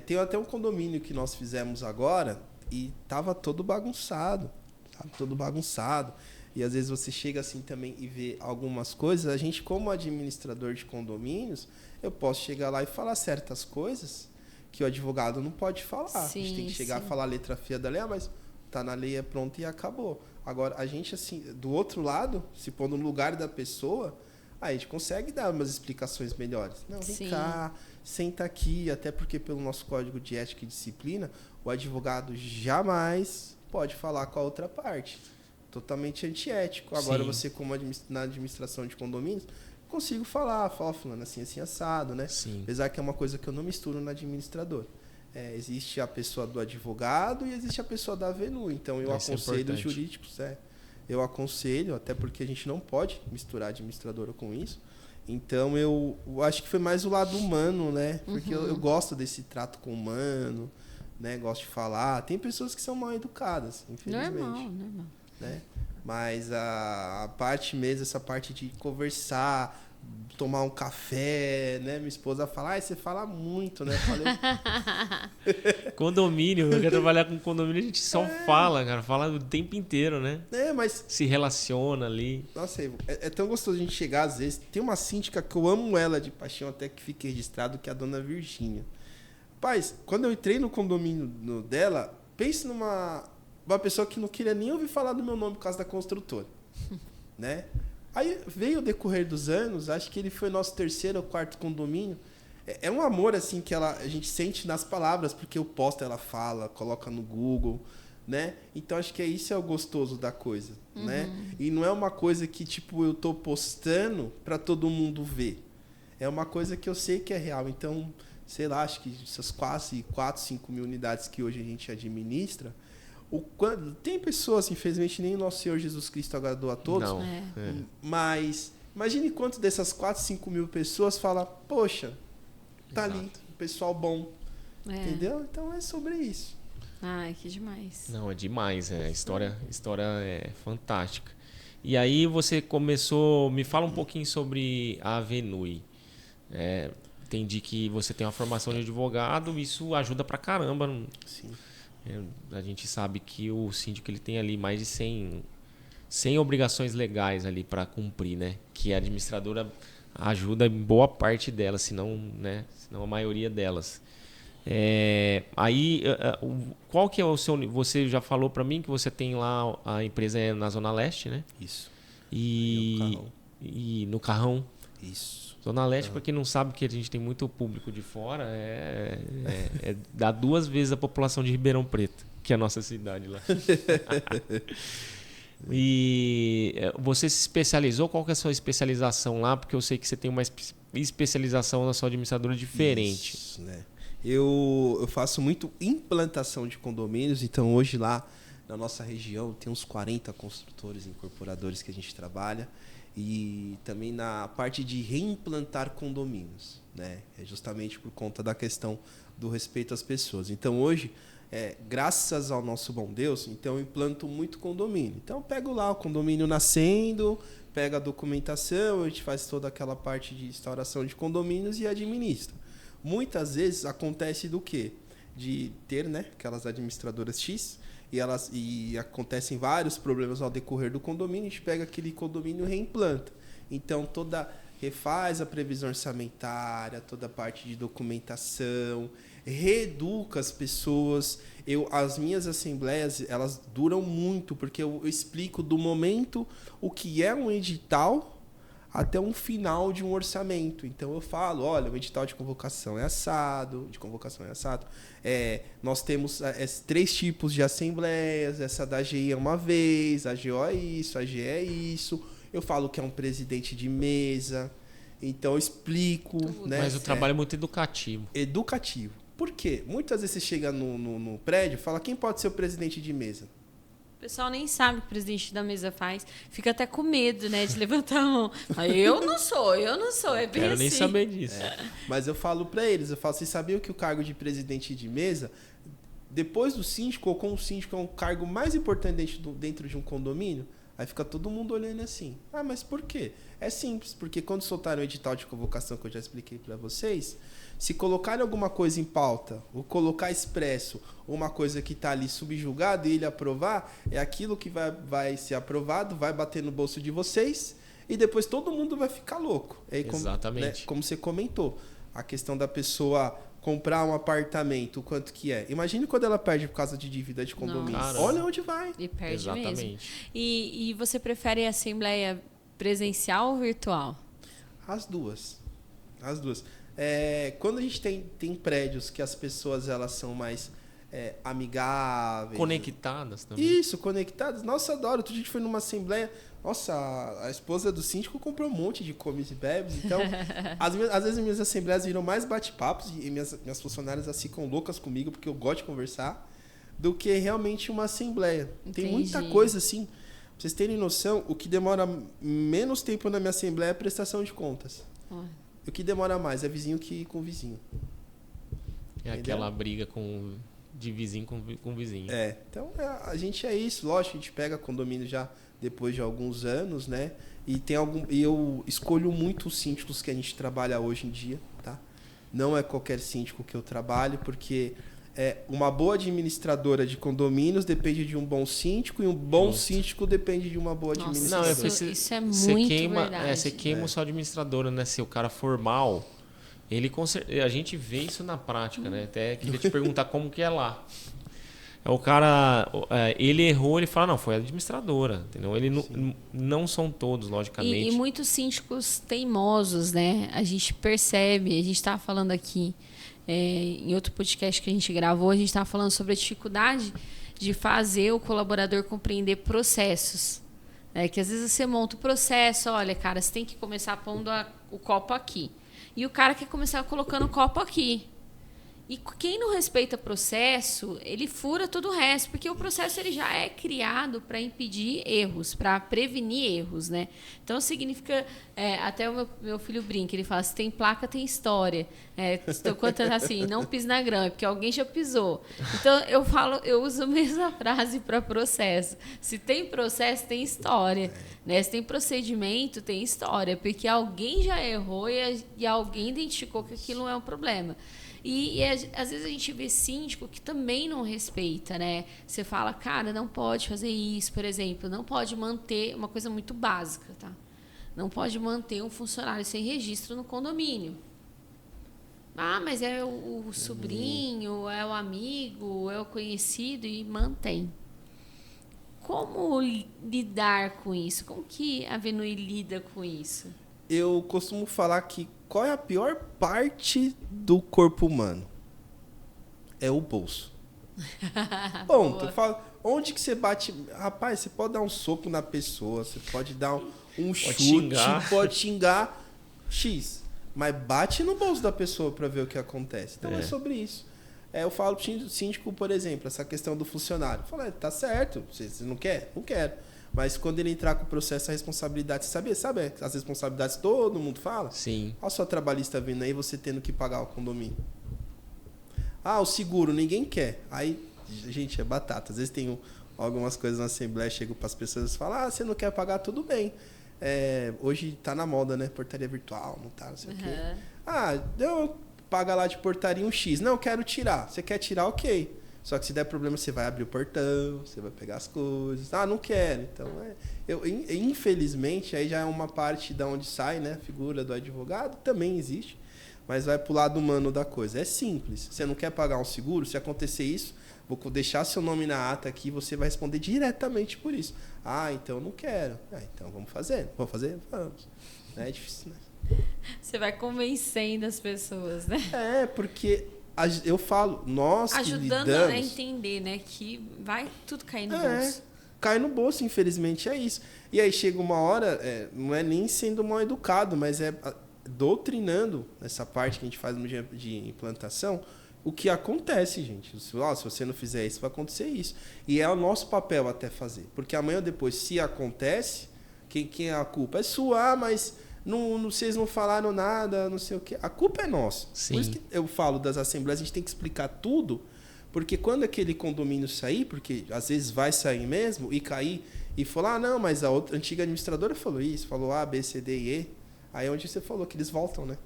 tem até um condomínio que nós fizemos agora e tava todo bagunçado, e às vezes você chega assim também e vê algumas coisas, a gente como administrador de condomínios, eu posso chegar lá e falar certas coisas que o advogado não pode falar. A gente tem que chegar a falar a letra fria da lei, mas tá na lei, é pronto e acabou. Agora, a gente assim, do outro lado, se pôr no lugar da pessoa, a gente consegue dar umas explicações melhores. Não, vem cá, senta aqui, até porque pelo nosso código de ética e disciplina, o advogado jamais pode falar com a outra parte. Totalmente antiético. Agora, você como na administração de condomínios, consigo falar falando assim, assim, assado, né? Sim. Apesar que é uma coisa que eu não misturo no administrador. Existe a pessoa do advogado e existe a pessoa da Avenu. Então, eu aconselho os jurídicos, eu aconselho, até porque a gente não pode misturar administradora com isso. Então, eu acho que foi mais o lado humano, né? Porque eu gosto desse trato com o humano, né? Gosto de falar. Tem pessoas que são mal educadas, infelizmente. Normal. Né? Mas a parte mesmo, essa parte de conversar, tomar um café, né? Minha esposa fala, você fala muito, né? Falei... Condomínio, eu quero trabalhar com condomínio, a gente só fala, cara, fala o tempo inteiro, né? Mas... Se relaciona ali. Nossa, é tão gostoso a gente chegar, às vezes. Tem uma síndica que eu amo ela de paixão, até que fique registrado, que é a dona Virgínia. Rapaz, quando eu entrei no condomínio dela, pense numa pessoa que não queria nem ouvir falar do meu nome por causa da construtora, né? Aí veio o decorrer dos anos, acho que ele foi nosso 3º ou 4º condomínio. É um amor assim que a gente sente nas palavras, porque eu posto, ela fala, coloca no Google, né? Então acho que isso é o gostoso da coisa, né? E não é uma coisa que tipo eu tô postando para todo mundo ver. É uma coisa que eu sei que é real. Então, sei lá, acho que essas quase 4, 5 mil unidades que hoje a gente administra, tem pessoas, infelizmente, nem o nosso Senhor Jesus Cristo agradou a todos. Não. Mas imagine quanto dessas 4, 5 mil pessoas fala, poxa, tá Exato. ali, um pessoal bom. Entendeu? Então é sobre isso. Ai, que demais. Não, é demais. A história é fantástica. E aí você começou... Me fala um pouquinho sobre a Avenue. Entendi que você tem uma formação de advogado, isso ajuda pra caramba. Sim. A gente sabe que o síndico ele tem ali mais de 100 obrigações legais ali para cumprir, né? Que a administradora ajuda em boa parte delas, se não a maioria delas. Aí, qual que é o seu... Você já falou para mim que você tem lá, a empresa é na Zona Leste, né? Isso. E no Carrão. Isso. Zona Leste, para quem não sabe, que a gente tem muito público de fora, dá 2 vezes a população de Ribeirão Preto, que é a nossa cidade lá. E você se especializou? Qual que é a sua especialização lá? Porque eu sei que você tem uma especialização na sua administradora diferente. Isso, né? Eu faço muito implantação de condomínios, então hoje lá na nossa região tem uns 40 construtores e incorporadores que a gente trabalha. E também na parte de reimplantar condomínios, né? É justamente por conta da questão do respeito às pessoas. Então, hoje, graças ao nosso bom Deus, então eu implanto muito condomínio. Então, eu pego lá o condomínio nascendo, pego a documentação, a gente faz toda aquela parte de instauração de condomínios e administra. Muitas vezes acontece do quê? De ter, né, aquelas administradoras X, e acontecem vários problemas ao decorrer do condomínio, a gente pega aquele condomínio e reimplanta. Então, refaz a previsão orçamentária, toda a parte de documentação, reeduca as pessoas. As minhas assembleias, elas duram muito, porque eu explico do momento o que é um edital até um final de um orçamento. Então eu falo, olha, o edital de convocação é assado, nós temos 3 tipos de assembleias, essa da AGI é uma vez, a AGO é isso, a AG é isso. Eu falo que é um presidente de mesa, então eu explico. Né? Mas o trabalho é muito educativo. Educativo. Por quê? Muitas vezes você chega no prédio e fala, quem pode ser o presidente de mesa? O pessoal nem sabe o que o presidente da mesa faz. Fica até com medo, né, de levantar a mão. Eu não sou. É bem Quero assim. nem saber disso. Mas eu falo para eles, vocês sabiam que o cargo de presidente de mesa, depois do síndico, ou com o síndico, é um cargo mais importante dentro de um condomínio? Aí fica todo mundo olhando assim. Ah, mas por quê? É simples, porque quando soltaram o edital de convocação que eu já expliquei para vocês, se colocarem alguma coisa em pauta, ou colocar expresso, ou uma coisa que está ali subjugada e ele aprovar, é aquilo que vai ser aprovado, vai bater no bolso de vocês e depois todo mundo vai ficar louco. Aí, Exatamente. Como você comentou, a questão da pessoa comprar um apartamento, quanto que é? Imagine quando ela perde por causa de dívida de condomínio. Nossa. Olha onde vai. E perde Exatamente. mesmo. E você prefere a assembleia presencial ou virtual? As duas. As duas. Quando a gente tem prédios que as pessoas elas são mais amigáveis. Conectadas também. Isso, conectadas. Nossa, adoro. Outro dia a gente foi numa assembleia. Nossa, a esposa do síndico comprou um monte de comes e bebes. Então, às vezes minhas assembleias viram mais bate-papos e minhas funcionárias elas ficam loucas comigo porque eu gosto de conversar do que realmente uma assembleia. Entendi. Tem muita coisa assim. Pra vocês terem noção, o que demora menos tempo na minha assembleia é a prestação de contas. O que demora mais é vizinho que com vizinho. É aquela briga de vizinho com vizinho. Então a gente é isso, lógico, a gente pega condomínio já depois de alguns anos, né? E eu escolho muito os síndicos que a gente trabalha hoje em dia, tá? Não é qualquer síndico que eu trabalho, porque uma boa administradora de condomínios depende de um bom síndico e um bom síndico depende de uma boa administradora. Isso é muito verdade. Você queima sua administradora, né? Se o cara for mal, a gente vê isso na prática, né? Até queria te perguntar como que é lá. O cara, ele errou, ele fala, não, foi a administradora, entendeu? Não são todos, logicamente. E muitos síndicos teimosos, né? A gente percebe, a gente estava falando aqui, em outro podcast que a gente gravou, a gente estava falando sobre a dificuldade de fazer o colaborador compreender processos. Que às vezes você monta o processo, olha, cara, você tem que começar pondo o copo aqui. E o cara quer começar colocando o copo aqui. E quem não respeita o processo, ele fura todo o resto, porque o processo ele já é criado para impedir erros, para prevenir erros, né? Então significa, até o meu filho brinca, ele fala, se tem placa, tem história. Estou contando assim, não pise na grama, é porque alguém já pisou. Então eu uso a mesma frase para processo. Se tem processo, tem história. Né? Se tem procedimento, tem história, porque alguém já errou e alguém identificou que aquilo não é um problema. E às vezes a gente vê síndico que também não respeita, né? Você fala, cara, não pode fazer isso, por exemplo, não pode manter uma coisa muito básica, tá? Não pode manter um funcionário sem registro no condomínio. Ah, mas é o sobrinho, é o amigo, é o conhecido e mantém. Como lidar com isso? Como que a Venui lida com isso? Eu costumo falar que qual é a pior parte do corpo humano? É o bolso. Ponto. Eu falo, onde que você bate... Rapaz, você pode dar um soco na pessoa, você pode dar um chute, pode xingar X. Mas bate no bolso da pessoa para ver o que acontece. Então é sobre isso. Eu falo pro síndico, por exemplo, essa questão do funcionário. Eu falo, tá certo, você não quer? Não quero. Mas quando ele entrar com o processo, a responsabilidade, sabe as responsabilidades todo mundo fala? Sim. Olha o seu trabalhista vindo aí, você tendo que pagar o condomínio. Ah, o seguro, ninguém quer. Aí, gente, é batata. Às vezes tem algumas coisas na Assembleia, chego para as pessoas e falam, você não quer pagar, tudo bem. Hoje tá na moda, né? Portaria virtual, não tá, não sei o quê. Eu pago lá de portaria um X. Não, eu quero tirar. Você quer tirar, ok. Só que se der problema, você vai abrir o portão, você vai pegar as coisas. Ah, não quero. Então, infelizmente, aí já é uma parte da onde sai, né? A figura do advogado também existe, mas vai pro lado humano da coisa. É simples. Você não quer pagar um seguro? Se acontecer isso, vou deixar seu nome na ata aqui, você vai responder diretamente por isso. Ah, então eu não quero. Então vamos fazer. Vamos fazer? Vamos. É difícil, né? Você vai convencendo as pessoas, né? Porque... eu falo, nós ajudando que lidamos, a entender, né, que vai tudo cair no bolso. Cai no bolso, infelizmente, é isso. E aí chega uma hora, não é nem sendo mal educado, mas doutrinando essa parte que a gente faz no dia de implantação, o que acontece, gente. Se você não fizer isso, vai acontecer isso. E é o nosso papel até fazer. Porque amanhã ou depois, se acontece, quem é a culpa? É sua, mas... vocês não falaram nada, não sei o quê. A culpa é nossa. Sim. Por isso que eu falo das assembleias, a gente tem que explicar tudo, porque quando aquele condomínio sair, porque às vezes vai sair mesmo, e cair e falou, não, mas a outra antiga administradora falou isso, falou A, B, C, D e E. Aí é onde você falou que eles voltam, né?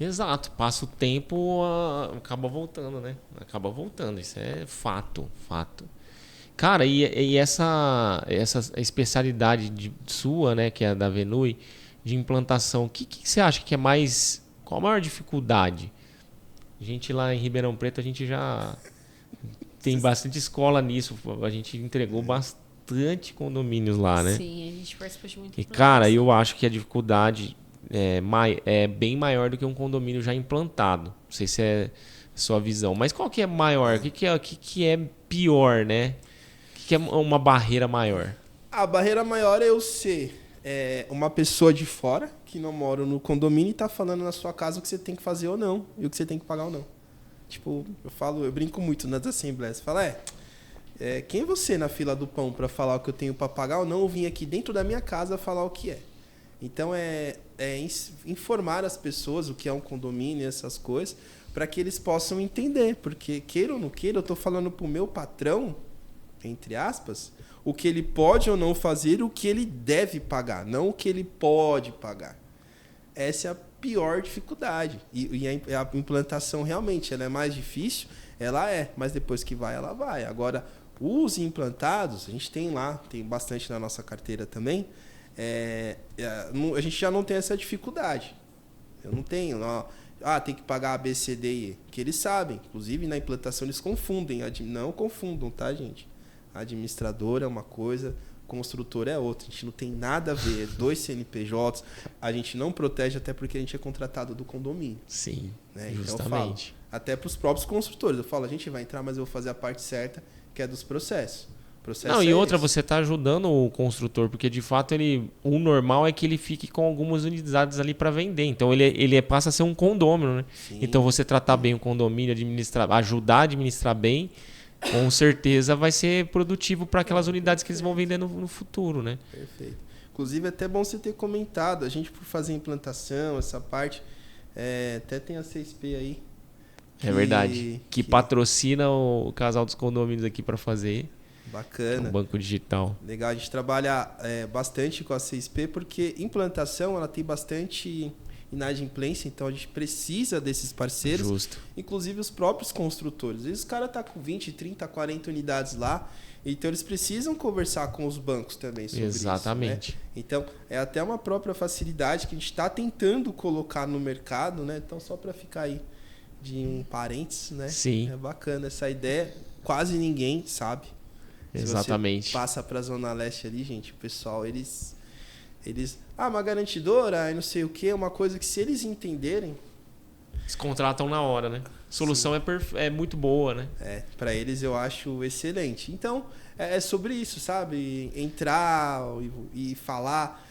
Exato, passa o tempo, acaba voltando, né? Acaba voltando, isso é fato. Cara, e essa especialidade sua, né, que é a da Venui, de implantação, o que você acha que é mais... Qual a maior dificuldade? A gente lá em Ribeirão Preto, a gente já tem bastante escola nisso, a gente entregou bastante condomínios lá, né? Sim, a gente participou de muito. E, cara, eu acho que a dificuldade é bem maior do que um condomínio já implantado. Não sei se é sua visão. Mas qual que é maior? O que é pior, né? O que é uma barreira maior? A barreira maior é eu ser uma pessoa de fora, que não mora no condomínio e tá falando na sua casa o que você tem que fazer ou não, e o que você tem que pagar ou não. Tipo, eu brinco muito nas assembleias. Falo, quem é você na fila do pão para falar o que eu tenho para pagar ou não? Eu vim aqui dentro da minha casa falar o que é. Então, informar as pessoas o que é um condomínio e essas coisas, para que eles possam entender. Porque, queira ou não queira, eu estou falando para o meu patrão, entre aspas, o que ele pode ou não fazer, o que ele deve pagar, não o que ele pode pagar. Essa é a pior dificuldade. E a implantação, realmente, ela é mais difícil, mas depois que vai, ela vai. Agora, os implantados, a gente tem bastante na nossa carteira também, a gente já não tem essa dificuldade. Eu não tenho, tem que pagar A, B, C, D e E, que eles sabem. Inclusive, na implantação, eles confundem. Não confundam, tá, gente? Administrador é uma coisa, construtor é outra. A gente não tem nada a ver. 2 CNPJs, a gente não protege, até porque a gente é contratado do condomínio. Sim, né? justamente. Então, eu falo, até para os próprios construtores. Eu falo, a gente vai entrar, mas eu vou fazer a parte certa, que é dos processos. Não, e outra, você está ajudando o construtor, porque de fato o normal é que ele fique com algumas unidades ali para vender. Então ele passa a ser um condômino, né? Sim. Então você tratar bem o condomínio, ajudar a administrar bem, com certeza vai ser produtivo para aquelas unidades que eles vão vender no futuro, né? Perfeito. Inclusive, é até bom você ter comentado. A gente, por fazer implantação, essa parte, até tem a 6P aí. É verdade. Que patrocina o casal dos condomínios aqui para fazer. Bacana. Um banco digital. Legal, a gente trabalha bastante com a 6P, porque implantação ela tem bastante inadimplência, então a gente precisa desses parceiros. Justo. Inclusive os próprios construtores. Às vezes o cara está com 20, 30, 40 unidades lá, então eles precisam conversar com os bancos também sobre Exatamente. isso. Né? Então é até uma própria facilidade que a gente está tentando colocar no mercado, né? Então só para ficar aí de um parênteses, né? Sim. É bacana essa ideia, quase ninguém sabe. Exatamente. Se você passa para a Zona Leste ali, gente, o pessoal, eles uma garantidora, e não sei o que, uma coisa que se eles entenderem... Eles contratam na hora, né? A solução é muito boa, né? Para eles eu acho excelente. Então, é sobre isso, sabe? Entrar e falar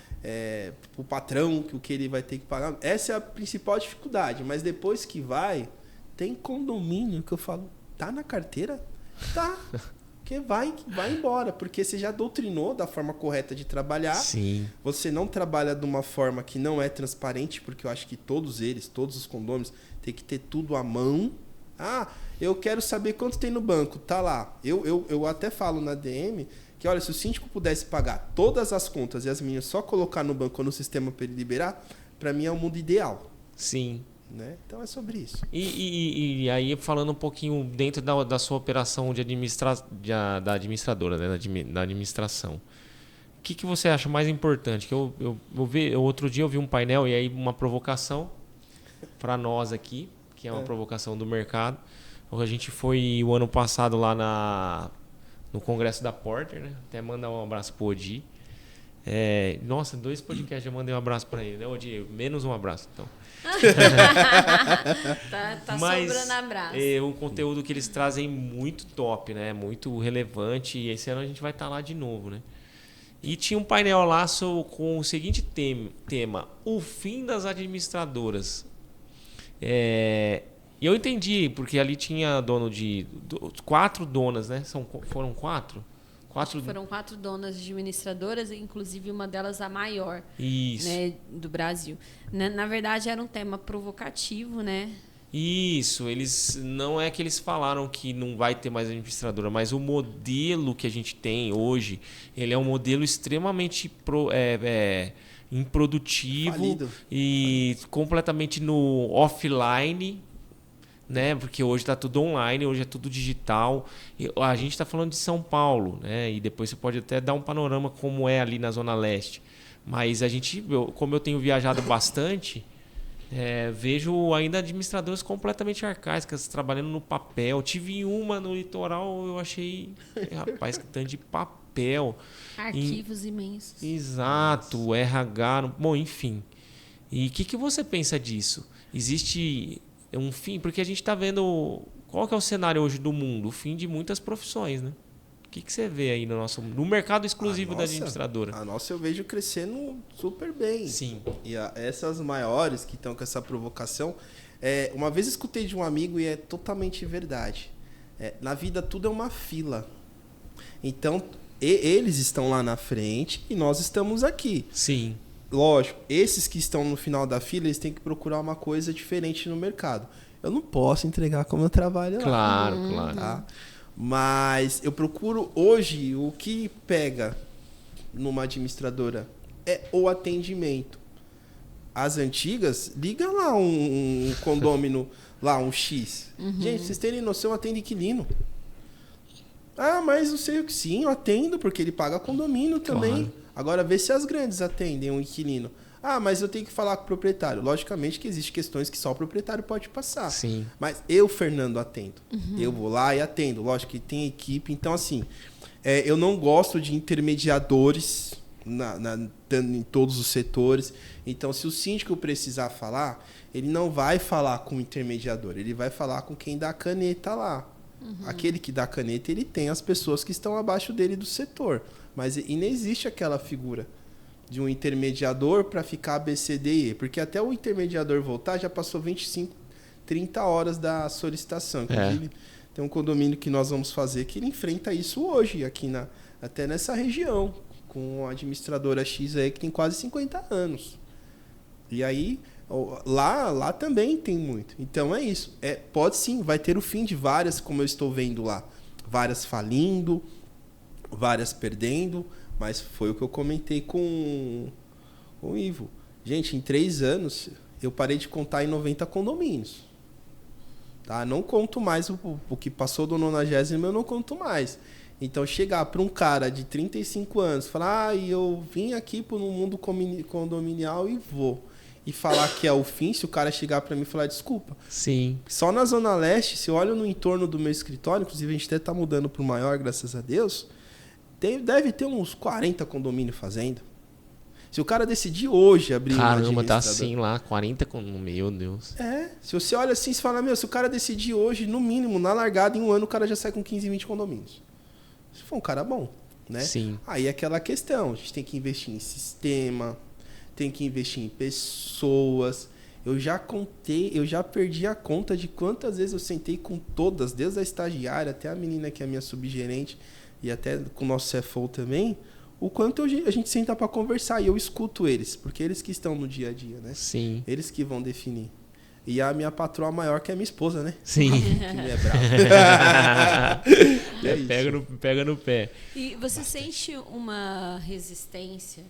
pro patrão o que ele vai ter que pagar. Essa é a principal dificuldade, mas depois que tem condomínio que eu falo, tá na carteira? Tá. Porque vai embora, porque você já doutrinou da forma correta de trabalhar. Sim. Você não trabalha de uma forma que não é transparente, porque eu acho que todos os condôminos, tem que ter tudo à mão. Eu quero saber quanto tem no banco, tá lá. Eu até falo na DM que, olha, se o síndico pudesse pagar todas as contas e as minhas só colocar no banco ou no sistema para ele liberar, para mim é o mundo ideal. Sim. Né? Então é sobre isso. E aí, falando um pouquinho dentro da sua operação da administradora, né? Da administração, o que você acha mais importante? Que outro dia eu vi um painel e aí uma provocação para nós aqui, que é uma provocação do mercado. A gente foi o ano passado lá no Congresso da Porter, né? Até mandar um abraço pro Odi. Nossa, 2 podcasts eu mandei um abraço para ele, né, Odi? Menos um abraço, então. tá sobrando abraço. O conteúdo que eles trazem muito top, né? Muito relevante. E esse ano a gente vai estar lá de novo, né? E tinha um painel lá com o seguinte tema: o fim das administradoras. E eu entendi, porque ali tinha dono de 4 donas, né? Foram 4? Foram 4 donas administradoras, inclusive uma delas a maior, Isso. Né, do Brasil. Na verdade, era um tema provocativo, né? Isso, eles não é que eles falaram que não vai ter mais administradora, mas o modelo que a gente tem hoje, ele é um modelo extremamente improdutivo Falido. e completamente no offline, né? Porque hoje está tudo online, hoje é tudo digital. E a gente está falando de São Paulo, né? E depois você pode até dar um panorama como é ali na Zona Leste. Mas como eu tenho viajado bastante, vejo ainda administradoras completamente arcaicas, trabalhando no papel. Tive uma no litoral, eu achei, rapaz, que tanto de papel. Arquivos imensos. Exato, RH, bom, enfim. E o que você pensa disso? Existe um fim? Porque a gente está vendo qual que é o cenário hoje do mundo, o fim de muitas profissões, né? O que você vê aí no mercado exclusivo da administradora? A nossa eu vejo crescendo super bem. Sim. E essas maiores que estão com essa provocação, uma vez escutei de um amigo e é totalmente verdade. Na vida tudo é uma fila. Então, eles estão lá na frente e nós estamos aqui. Sim. Lógico, esses que estão no final da fila, eles têm que procurar uma coisa diferente no mercado. Eu não posso entregar como eu trabalho lá. Claro, claro. Tá? Mas eu procuro hoje, o que pega numa administradora é o atendimento. As antigas, liga lá um condômino, lá um X. Gente, vocês terem noção, atende inquilino. Ah, mas eu sei que sim, eu atendo, porque ele paga condomínio também. Claro. Agora, vê se as grandes atendem um inquilino. Ah, mas eu tenho que falar com o proprietário. Logicamente que existem questões que só o proprietário pode passar. Sim. Mas eu, Fernando, atendo. Eu vou lá e atendo. Lógico que tem equipe. Então, assim, eu não gosto de intermediadores em todos os setores. Então, se o síndico precisar falar, ele não vai falar com o intermediador. Ele vai falar com quem dá a caneta lá. Aquele que dá a caneta, ele tem as pessoas que estão abaixo dele do setor. Mas não existe aquela figura de um intermediador para ficar A, B, C, D e E. Porque até o intermediador voltar, já passou 25, 30 horas da solicitação. Inclusive, tem um condomínio que nós vamos fazer que ele enfrenta isso hoje, aqui até nessa região, com a administradora X aí que tem quase 50 anos. E aí, lá também tem muito. Então é isso. Pode sim, vai ter o fim de várias, como eu estou vendo lá. Várias falindo, várias perdendo, mas foi o que eu comentei com o Ivo. Gente, em 3 anos, eu parei de contar em 90 condomínios. Tá? Não conto mais o que passou do 90º, eu não conto mais. Então, chegar para um cara de 35 anos, falar, eu vim aqui para o mundo condominial e vou. E falar que é o fim, se o cara chegar para mim e falar, desculpa. Sim. Só na Zona Leste, se eu olho no entorno do meu escritório, inclusive a gente até está mudando para o maior, graças a Deus, deve ter uns 40 condomínios fazendo. Se o cara decidir hoje abrir uma administradora... Caramba, tá assim lá, 40 meu Deus. Se você olha assim, você fala, se o cara decidir hoje, no mínimo, na largada, em um ano, o cara já sai com 15, 20 condomínios. Se for um cara bom, né? Sim. Aí é aquela questão, a gente tem que investir em sistema, tem que investir em pessoas. Eu já perdi a conta de quantas vezes eu sentei com todas, desde a estagiária até a menina que é a minha subgerente, e até com o nosso CFO também, o quanto a gente senta para conversar e eu escuto eles, porque eles que estão no dia a dia, né? Sim. Eles que vão definir. E a minha patroa maior, que é a minha esposa, né? Sim. Que me é brava. Pega no pé. E você sente uma resistência?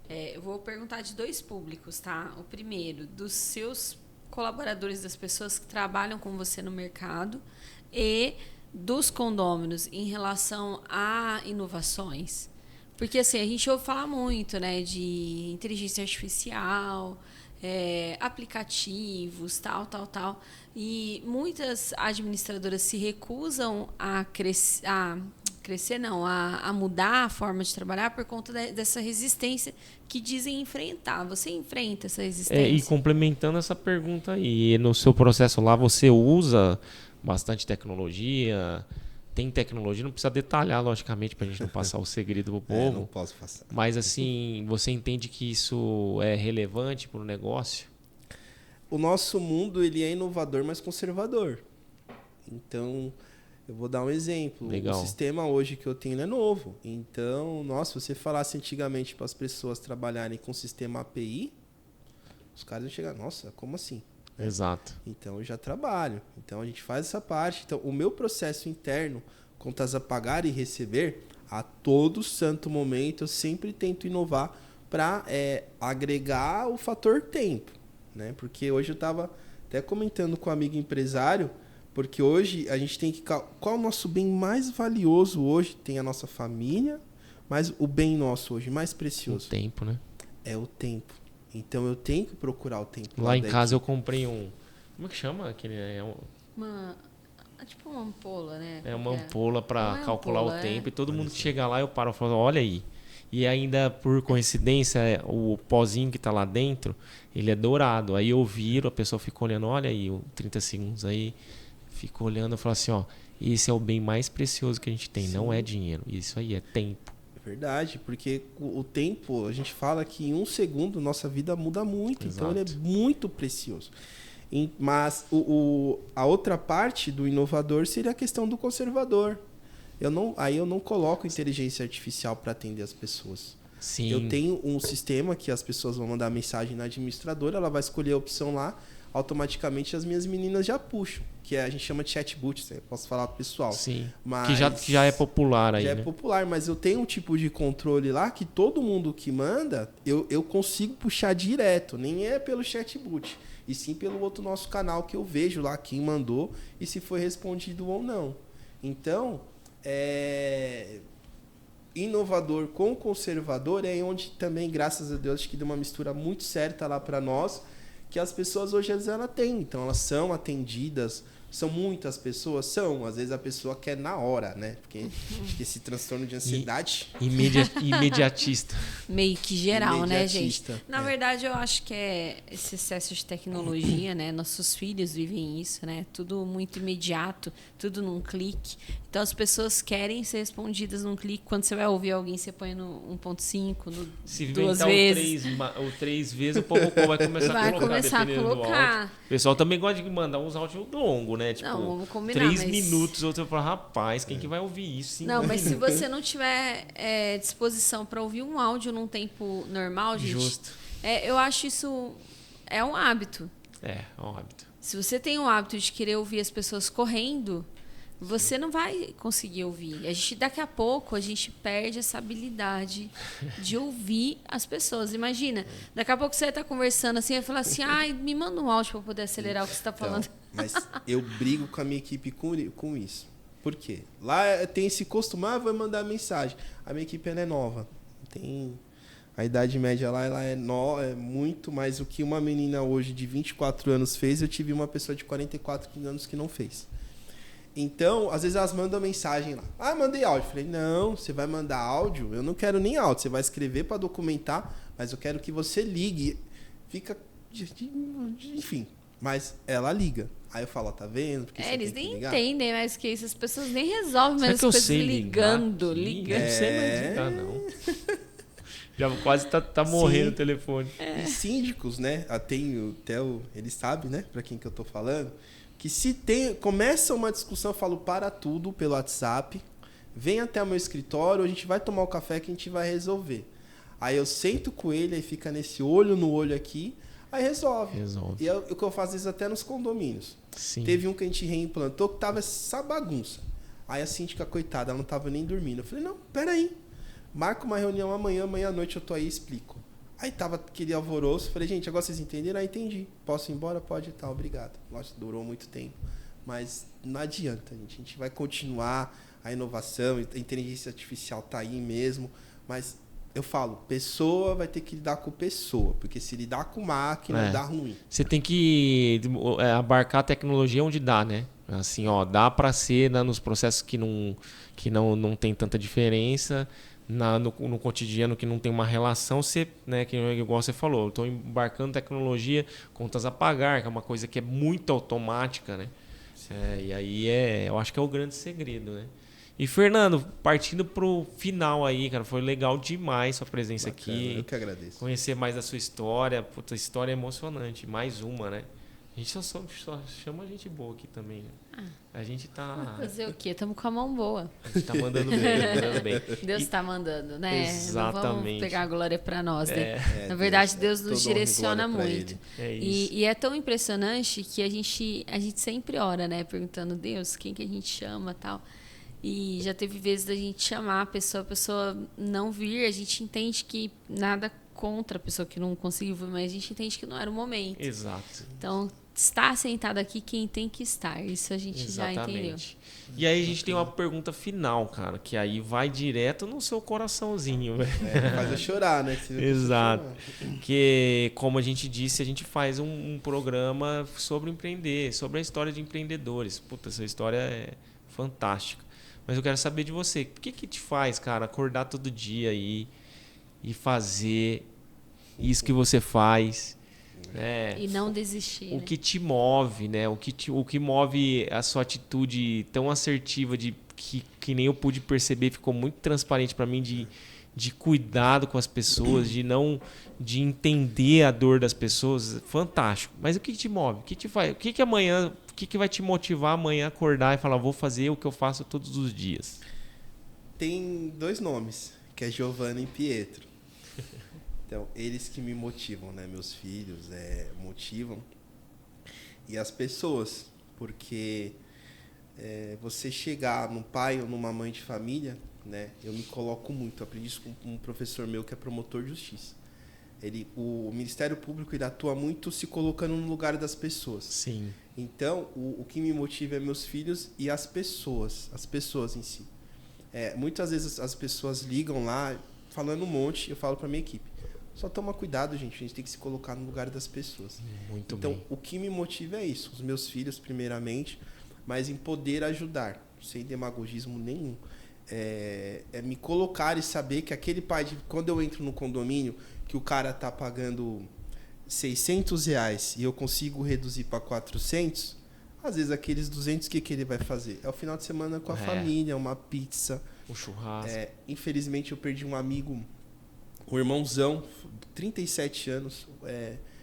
Eu vou perguntar de 2 públicos, tá? O primeiro, dos seus colaboradores, das pessoas que trabalham com você no mercado, e dos condôminos em relação a inovações. Porque assim, a gente ouve falar muito, né, de inteligência artificial, aplicativos, tal. E muitas administradoras se recusam a mudar a forma de trabalhar por conta dessa resistência que dizem enfrentar. Você enfrenta essa resistência? E complementando essa pergunta aí, no seu processo lá você usa bastante tecnologia? Tem tecnologia, não precisa detalhar, logicamente, para a gente não passar o segredo para o povo. Não posso passar. Mas, assim, você entende que isso é relevante para o negócio? O nosso mundo, ele é inovador, mas conservador. Então, eu vou dar um exemplo. Legal. O sistema hoje que eu tenho é novo. Então, se você falasse antigamente para as pessoas trabalharem com sistema API, os caras iam chegar, nossa, como assim? Exato. Então eu já trabalho. Então a gente faz essa parte. Então o meu processo interno, contas a pagar e receber, a todo santo momento eu sempre tento inovar para agregar o fator tempo, né? Porque hoje eu estava até comentando com um amigo empresário, porque hoje a gente tem que... Qual é o nosso bem mais valioso hoje? Tem a nossa família, mas o bem nosso hoje mais precioso O tempo, né? é o tempo. Então eu tenho que procurar o tempo. Lá em casa eu comprei um... Como é que chama aquele? Tipo uma ampola, né? É uma ampola para Não é calcular ampola, o tempo. E todo Olha mundo que só. chega lá, eu paro e falo, olha aí. E ainda, por coincidência, o pozinho que tá lá dentro, ele é dourado. Aí eu viro, a pessoa fica olhando, olha aí, 30 segundos aí. Fico olhando e falo assim, ó, esse é o bem mais precioso que a gente tem, não é dinheiro. Isso aí é tempo. É verdade, porque o tempo, a gente fala que em um segundo nossa vida muda muito. Exato. Então ele é muito precioso. Mas a outra parte do inovador seria a questão do conservador. Aí eu não coloco inteligência artificial para atender as pessoas. Sim. Eu tenho um sistema que as pessoas vão mandar mensagem na administradora, ela vai escolher a opção lá, automaticamente as minhas meninas já puxam, que a gente chama de chatbot, eu posso falar pro pessoal. Sim. Mas Que já é popular aí, já né? é popular, mas eu tenho um tipo de controle lá que todo mundo que manda, eu consigo puxar direto, nem é pelo chatbot, e sim pelo outro nosso canal que eu vejo lá quem mandou e se foi respondido ou não. Então, inovador com conservador é onde também, graças a Deus, acho que deu uma mistura muito certa lá para nós, que as pessoas hoje elas têm. Então elas são atendidas, são muitas pessoas, são. Às vezes a pessoa quer na hora, né? Porque acho que esse transtorno de ansiedade... Imediatista. Meio que geral, né, gente? Imediatista, Na verdade, eu acho que é esse excesso de tecnologia, né? Nossos filhos vivem isso, né? Tudo muito imediato, tudo num clique. Então, as pessoas querem ser respondidas num clique. Quando você vai ouvir alguém, você põe no 1.5, no Se duas inventar vezes. o 3 vezes, o povo vai começar Vai a colocar, começar a dependendo do colocar. áudio. O pessoal também gosta de mandar uns áudios longos, né? Tipo, Não, vamos combinar, 3 mas- minutos, outro fala, rapaz, quem que vai ouvir isso? 5 Não, mas se minutos? você não tiver disposição para ouvir um áudio num tempo normal, gente, Justo. eu acho isso é um hábito. É um hábito. Se você tem o hábito de querer ouvir as pessoas correndo, você não vai conseguir ouvir. Daqui a pouco a gente perde essa habilidade de ouvir as pessoas. Imagina, daqui a pouco você está conversando assim e falar assim, ai, me manda um áudio para eu poder acelerar o que você está falando. Então, mas eu brigo com a minha equipe com isso. Por quê? Lá tem esse costume, vai mandar mensagem. A minha equipe ela é nova. A idade média lá ela é muito mais do que uma menina hoje de 24 anos fez. Eu tive uma pessoa de 44 anos que não fez. Então, às vezes elas mandam mensagem lá. Ah, mandei áudio. Falei, não, você vai mandar áudio? Eu não quero nem áudio. Você vai escrever para documentar, mas eu quero que você ligue. Fica... Enfim, mas ela liga. Aí eu falo, ó, tá vendo? Porque você Eles tem que nem ligar. entendem mais que isso. As pessoas nem resolvem Será mais que eu as coisas sei ligando. ligar aqui? Não sei mais ligar, não. Já quase tá morrendo Sim. o telefone. E síndicos, né? Ele sabe, né? Para quem que eu tô falando. Que se começa uma discussão, eu falo para tudo pelo WhatsApp. Vem até o meu escritório, a gente vai tomar o café que a gente vai resolver. Aí eu sento com ele, aí fica nesse olho no olho aqui, aí resolve. E é o que eu faço às vezes até nos condomínios. Sim. Teve um que a gente reimplantou que tava essa bagunça. Aí a síndica, coitada, ela não tava nem dormindo. Eu falei, não, peraí. Marca uma reunião amanhã à noite eu tô aí e explico. Aí tava aquele alvoroço. Falei, gente, agora vocês entenderam? Aí entendi. Posso ir embora? Pode e tal, obrigado. Nossa, durou muito tempo. Mas não adianta, gente. A gente vai continuar a inovação, a inteligência artificial tá aí mesmo. Mas eu falo, pessoa vai ter que lidar com pessoa. Porque se lidar com máquina, dá ruim. Você tem que abarcar a tecnologia onde dá, né? Assim, ó, dá para ser nos processos que não tem tanta diferença. No cotidiano que não tem uma relação, você, né, que igual você falou, estou embarcando tecnologia, contas a pagar, que é uma coisa que é muito automática, né? E aí eu acho que é o grande segredo, né? E Fernando, partindo pro final aí, cara, foi legal demais sua presença Bacana, aqui. eu que agradeço. Conhecer mais da sua história, puta, história emocionante, mais uma, né? A gente só chama gente boa aqui também, né? A gente tá... Fazer o quê? Estamos com a mão boa. A gente tá mandando bem, mandando bem. Deus está mandando, né? Exatamente. Não vamos pegar a glória para nós, né? É, Na verdade, Deus nos todo honra e direciona glória pra muito. ele. É isso. E é tão impressionante que a gente sempre ora, né? Perguntando, Deus, quem que a gente chama, tal. E já teve vezes da gente chamar a pessoa não vir, a gente entende que nada contra a pessoa que não conseguiu vir, mas a gente entende que não era o momento. Exato. Então, está sentado aqui quem tem que estar. Isso a gente já entendeu. Exatamente. E aí a gente tem uma pergunta final, cara, que aí vai direto no seu coraçãozinho, velho. Faz eu chorar, né? Que Exato. Que, como a gente disse, a gente faz um programa sobre empreender, sobre a história de empreendedores. Puta, essa história é fantástica. Mas eu quero saber de você. O que te faz, cara, acordar todo dia aí e fazer isso que você faz? Né? E não desistir. O né? que te move, né? O que move a sua atitude tão assertiva que nem eu pude perceber, ficou muito transparente para mim de cuidado com as pessoas, de entender a dor das pessoas, fantástico. Mas o que te move? O que te faz? O que vai te motivar amanhã a acordar e falar, vou fazer o que eu faço todos os dias? Tem 2 nomes, que é Giovanna e Pietro. Então, eles que me motivam, né? Meus filhos motivam. E as pessoas, porque você chegar num pai ou numa mãe de família, né? Eu me coloco muito. Aprendi isso com um professor meu que é promotor de justiça. O Ministério Público ele atua muito se colocando no lugar das pessoas. Sim. Então, o que me motiva é meus filhos e as pessoas em si. Muitas vezes as pessoas ligam lá falando um monte, eu falo para minha equipe. Só toma cuidado, gente. A gente tem que se colocar no lugar das pessoas. Muito então, bem. o que me motiva é isso. Os meus filhos, primeiramente, mas em poder ajudar, sem demagogismo nenhum. Me colocar e saber que aquele pai, quando eu entro no condomínio, que o cara tá pagando R$600 e eu consigo reduzir para 400, às vezes aqueles 200, o que ele vai fazer? É o final de semana com a família, uma pizza. O churrasco. Infelizmente, eu perdi um amigo, um irmãozão, 37 anos,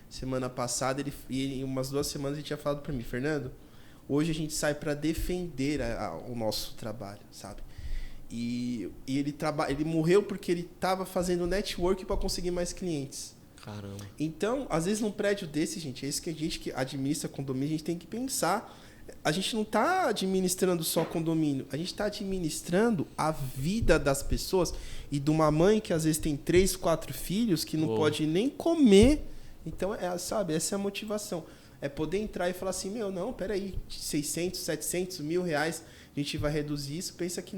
semana passada, ele umas 2 semanas ele tinha falado para mim, Fernando, hoje a gente sai para defender o nosso trabalho, sabe? E ele morreu porque ele estava fazendo network para conseguir mais clientes. Caramba. Então, às vezes num prédio desse, gente, é isso que a gente que administra condomínio, a gente tem que pensar. A gente não está administrando só condomínio, a gente está administrando a vida das pessoas e de uma mãe que às vezes tem 3, 4 filhos que não pode nem comer. Então, sabe, essa é a motivação. É poder entrar e falar assim, não, peraí, 600, 700, R$1.000, a gente vai reduzir isso. Pensa que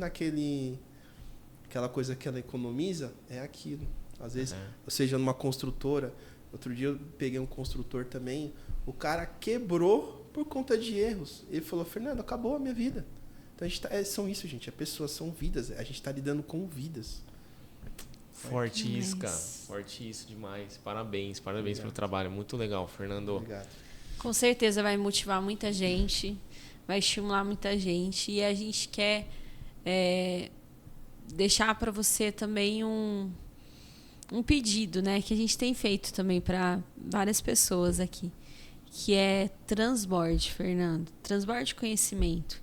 aquela coisa que ela economiza é aquilo. Às vezes, ou seja, numa construtora, outro dia eu peguei um construtor também, o cara quebrou por conta de erros. Ele falou, Fernando, acabou a minha vida. Então, são isso, gente. As pessoas são vidas. A gente está lidando com vidas. Forte isso, cara. Forte isso demais. Parabéns pelo trabalho. Muito legal, Fernando. Obrigado. Com certeza vai motivar muita gente, vai estimular muita gente. E a gente quer deixar para você também um pedido, né? Que a gente tem feito também para várias pessoas aqui. Que é transborde, Fernando. Transborde conhecimento.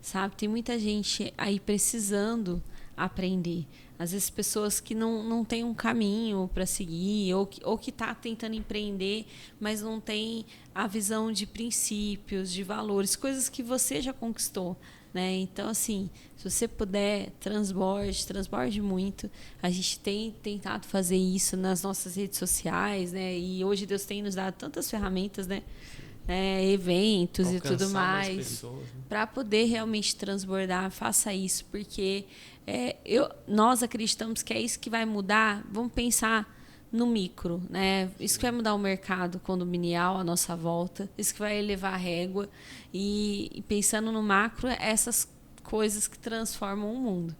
Sabe? Tem muita gente aí precisando aprender. Às vezes pessoas que não têm um caminho para seguir ou que está tentando empreender, mas não tem a visão de princípios, de valores, coisas que você já conquistou. Né? Então, assim, se você puder, transborde muito. A gente tem tentado fazer isso nas nossas redes sociais, né? E hoje Deus tem nos dado tantas ferramentas, né? Eventos e tudo mais, para poder realmente transbordar. Faça isso, porque nós acreditamos que é isso que vai mudar. Vamos pensar no micro, né? Isso que vai mudar o mercado condominial à nossa volta, isso que vai elevar a régua, e pensando no macro, essas coisas que transformam o mundo.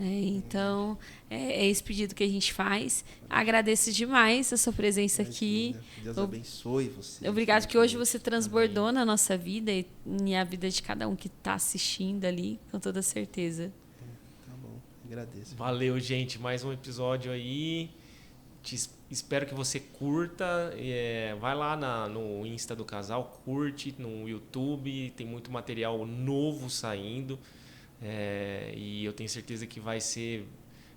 Então, é esse pedido que a gente faz. Agradeço demais a sua presença aqui. Deus abençoe você. Obrigado que hoje você transbordou na nossa vida e a vida de cada um que está assistindo ali, com toda certeza. Tá bom, agradeço. Valeu, gente. Mais um episódio aí. Espero que você curta. Vai lá no Insta do casal, curte no YouTube, tem muito material novo saindo. E eu tenho certeza que vai ser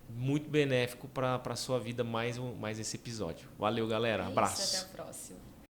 muito benéfico para a sua vida mais esse episódio. Valeu, galera. Abraço. Até a próxima.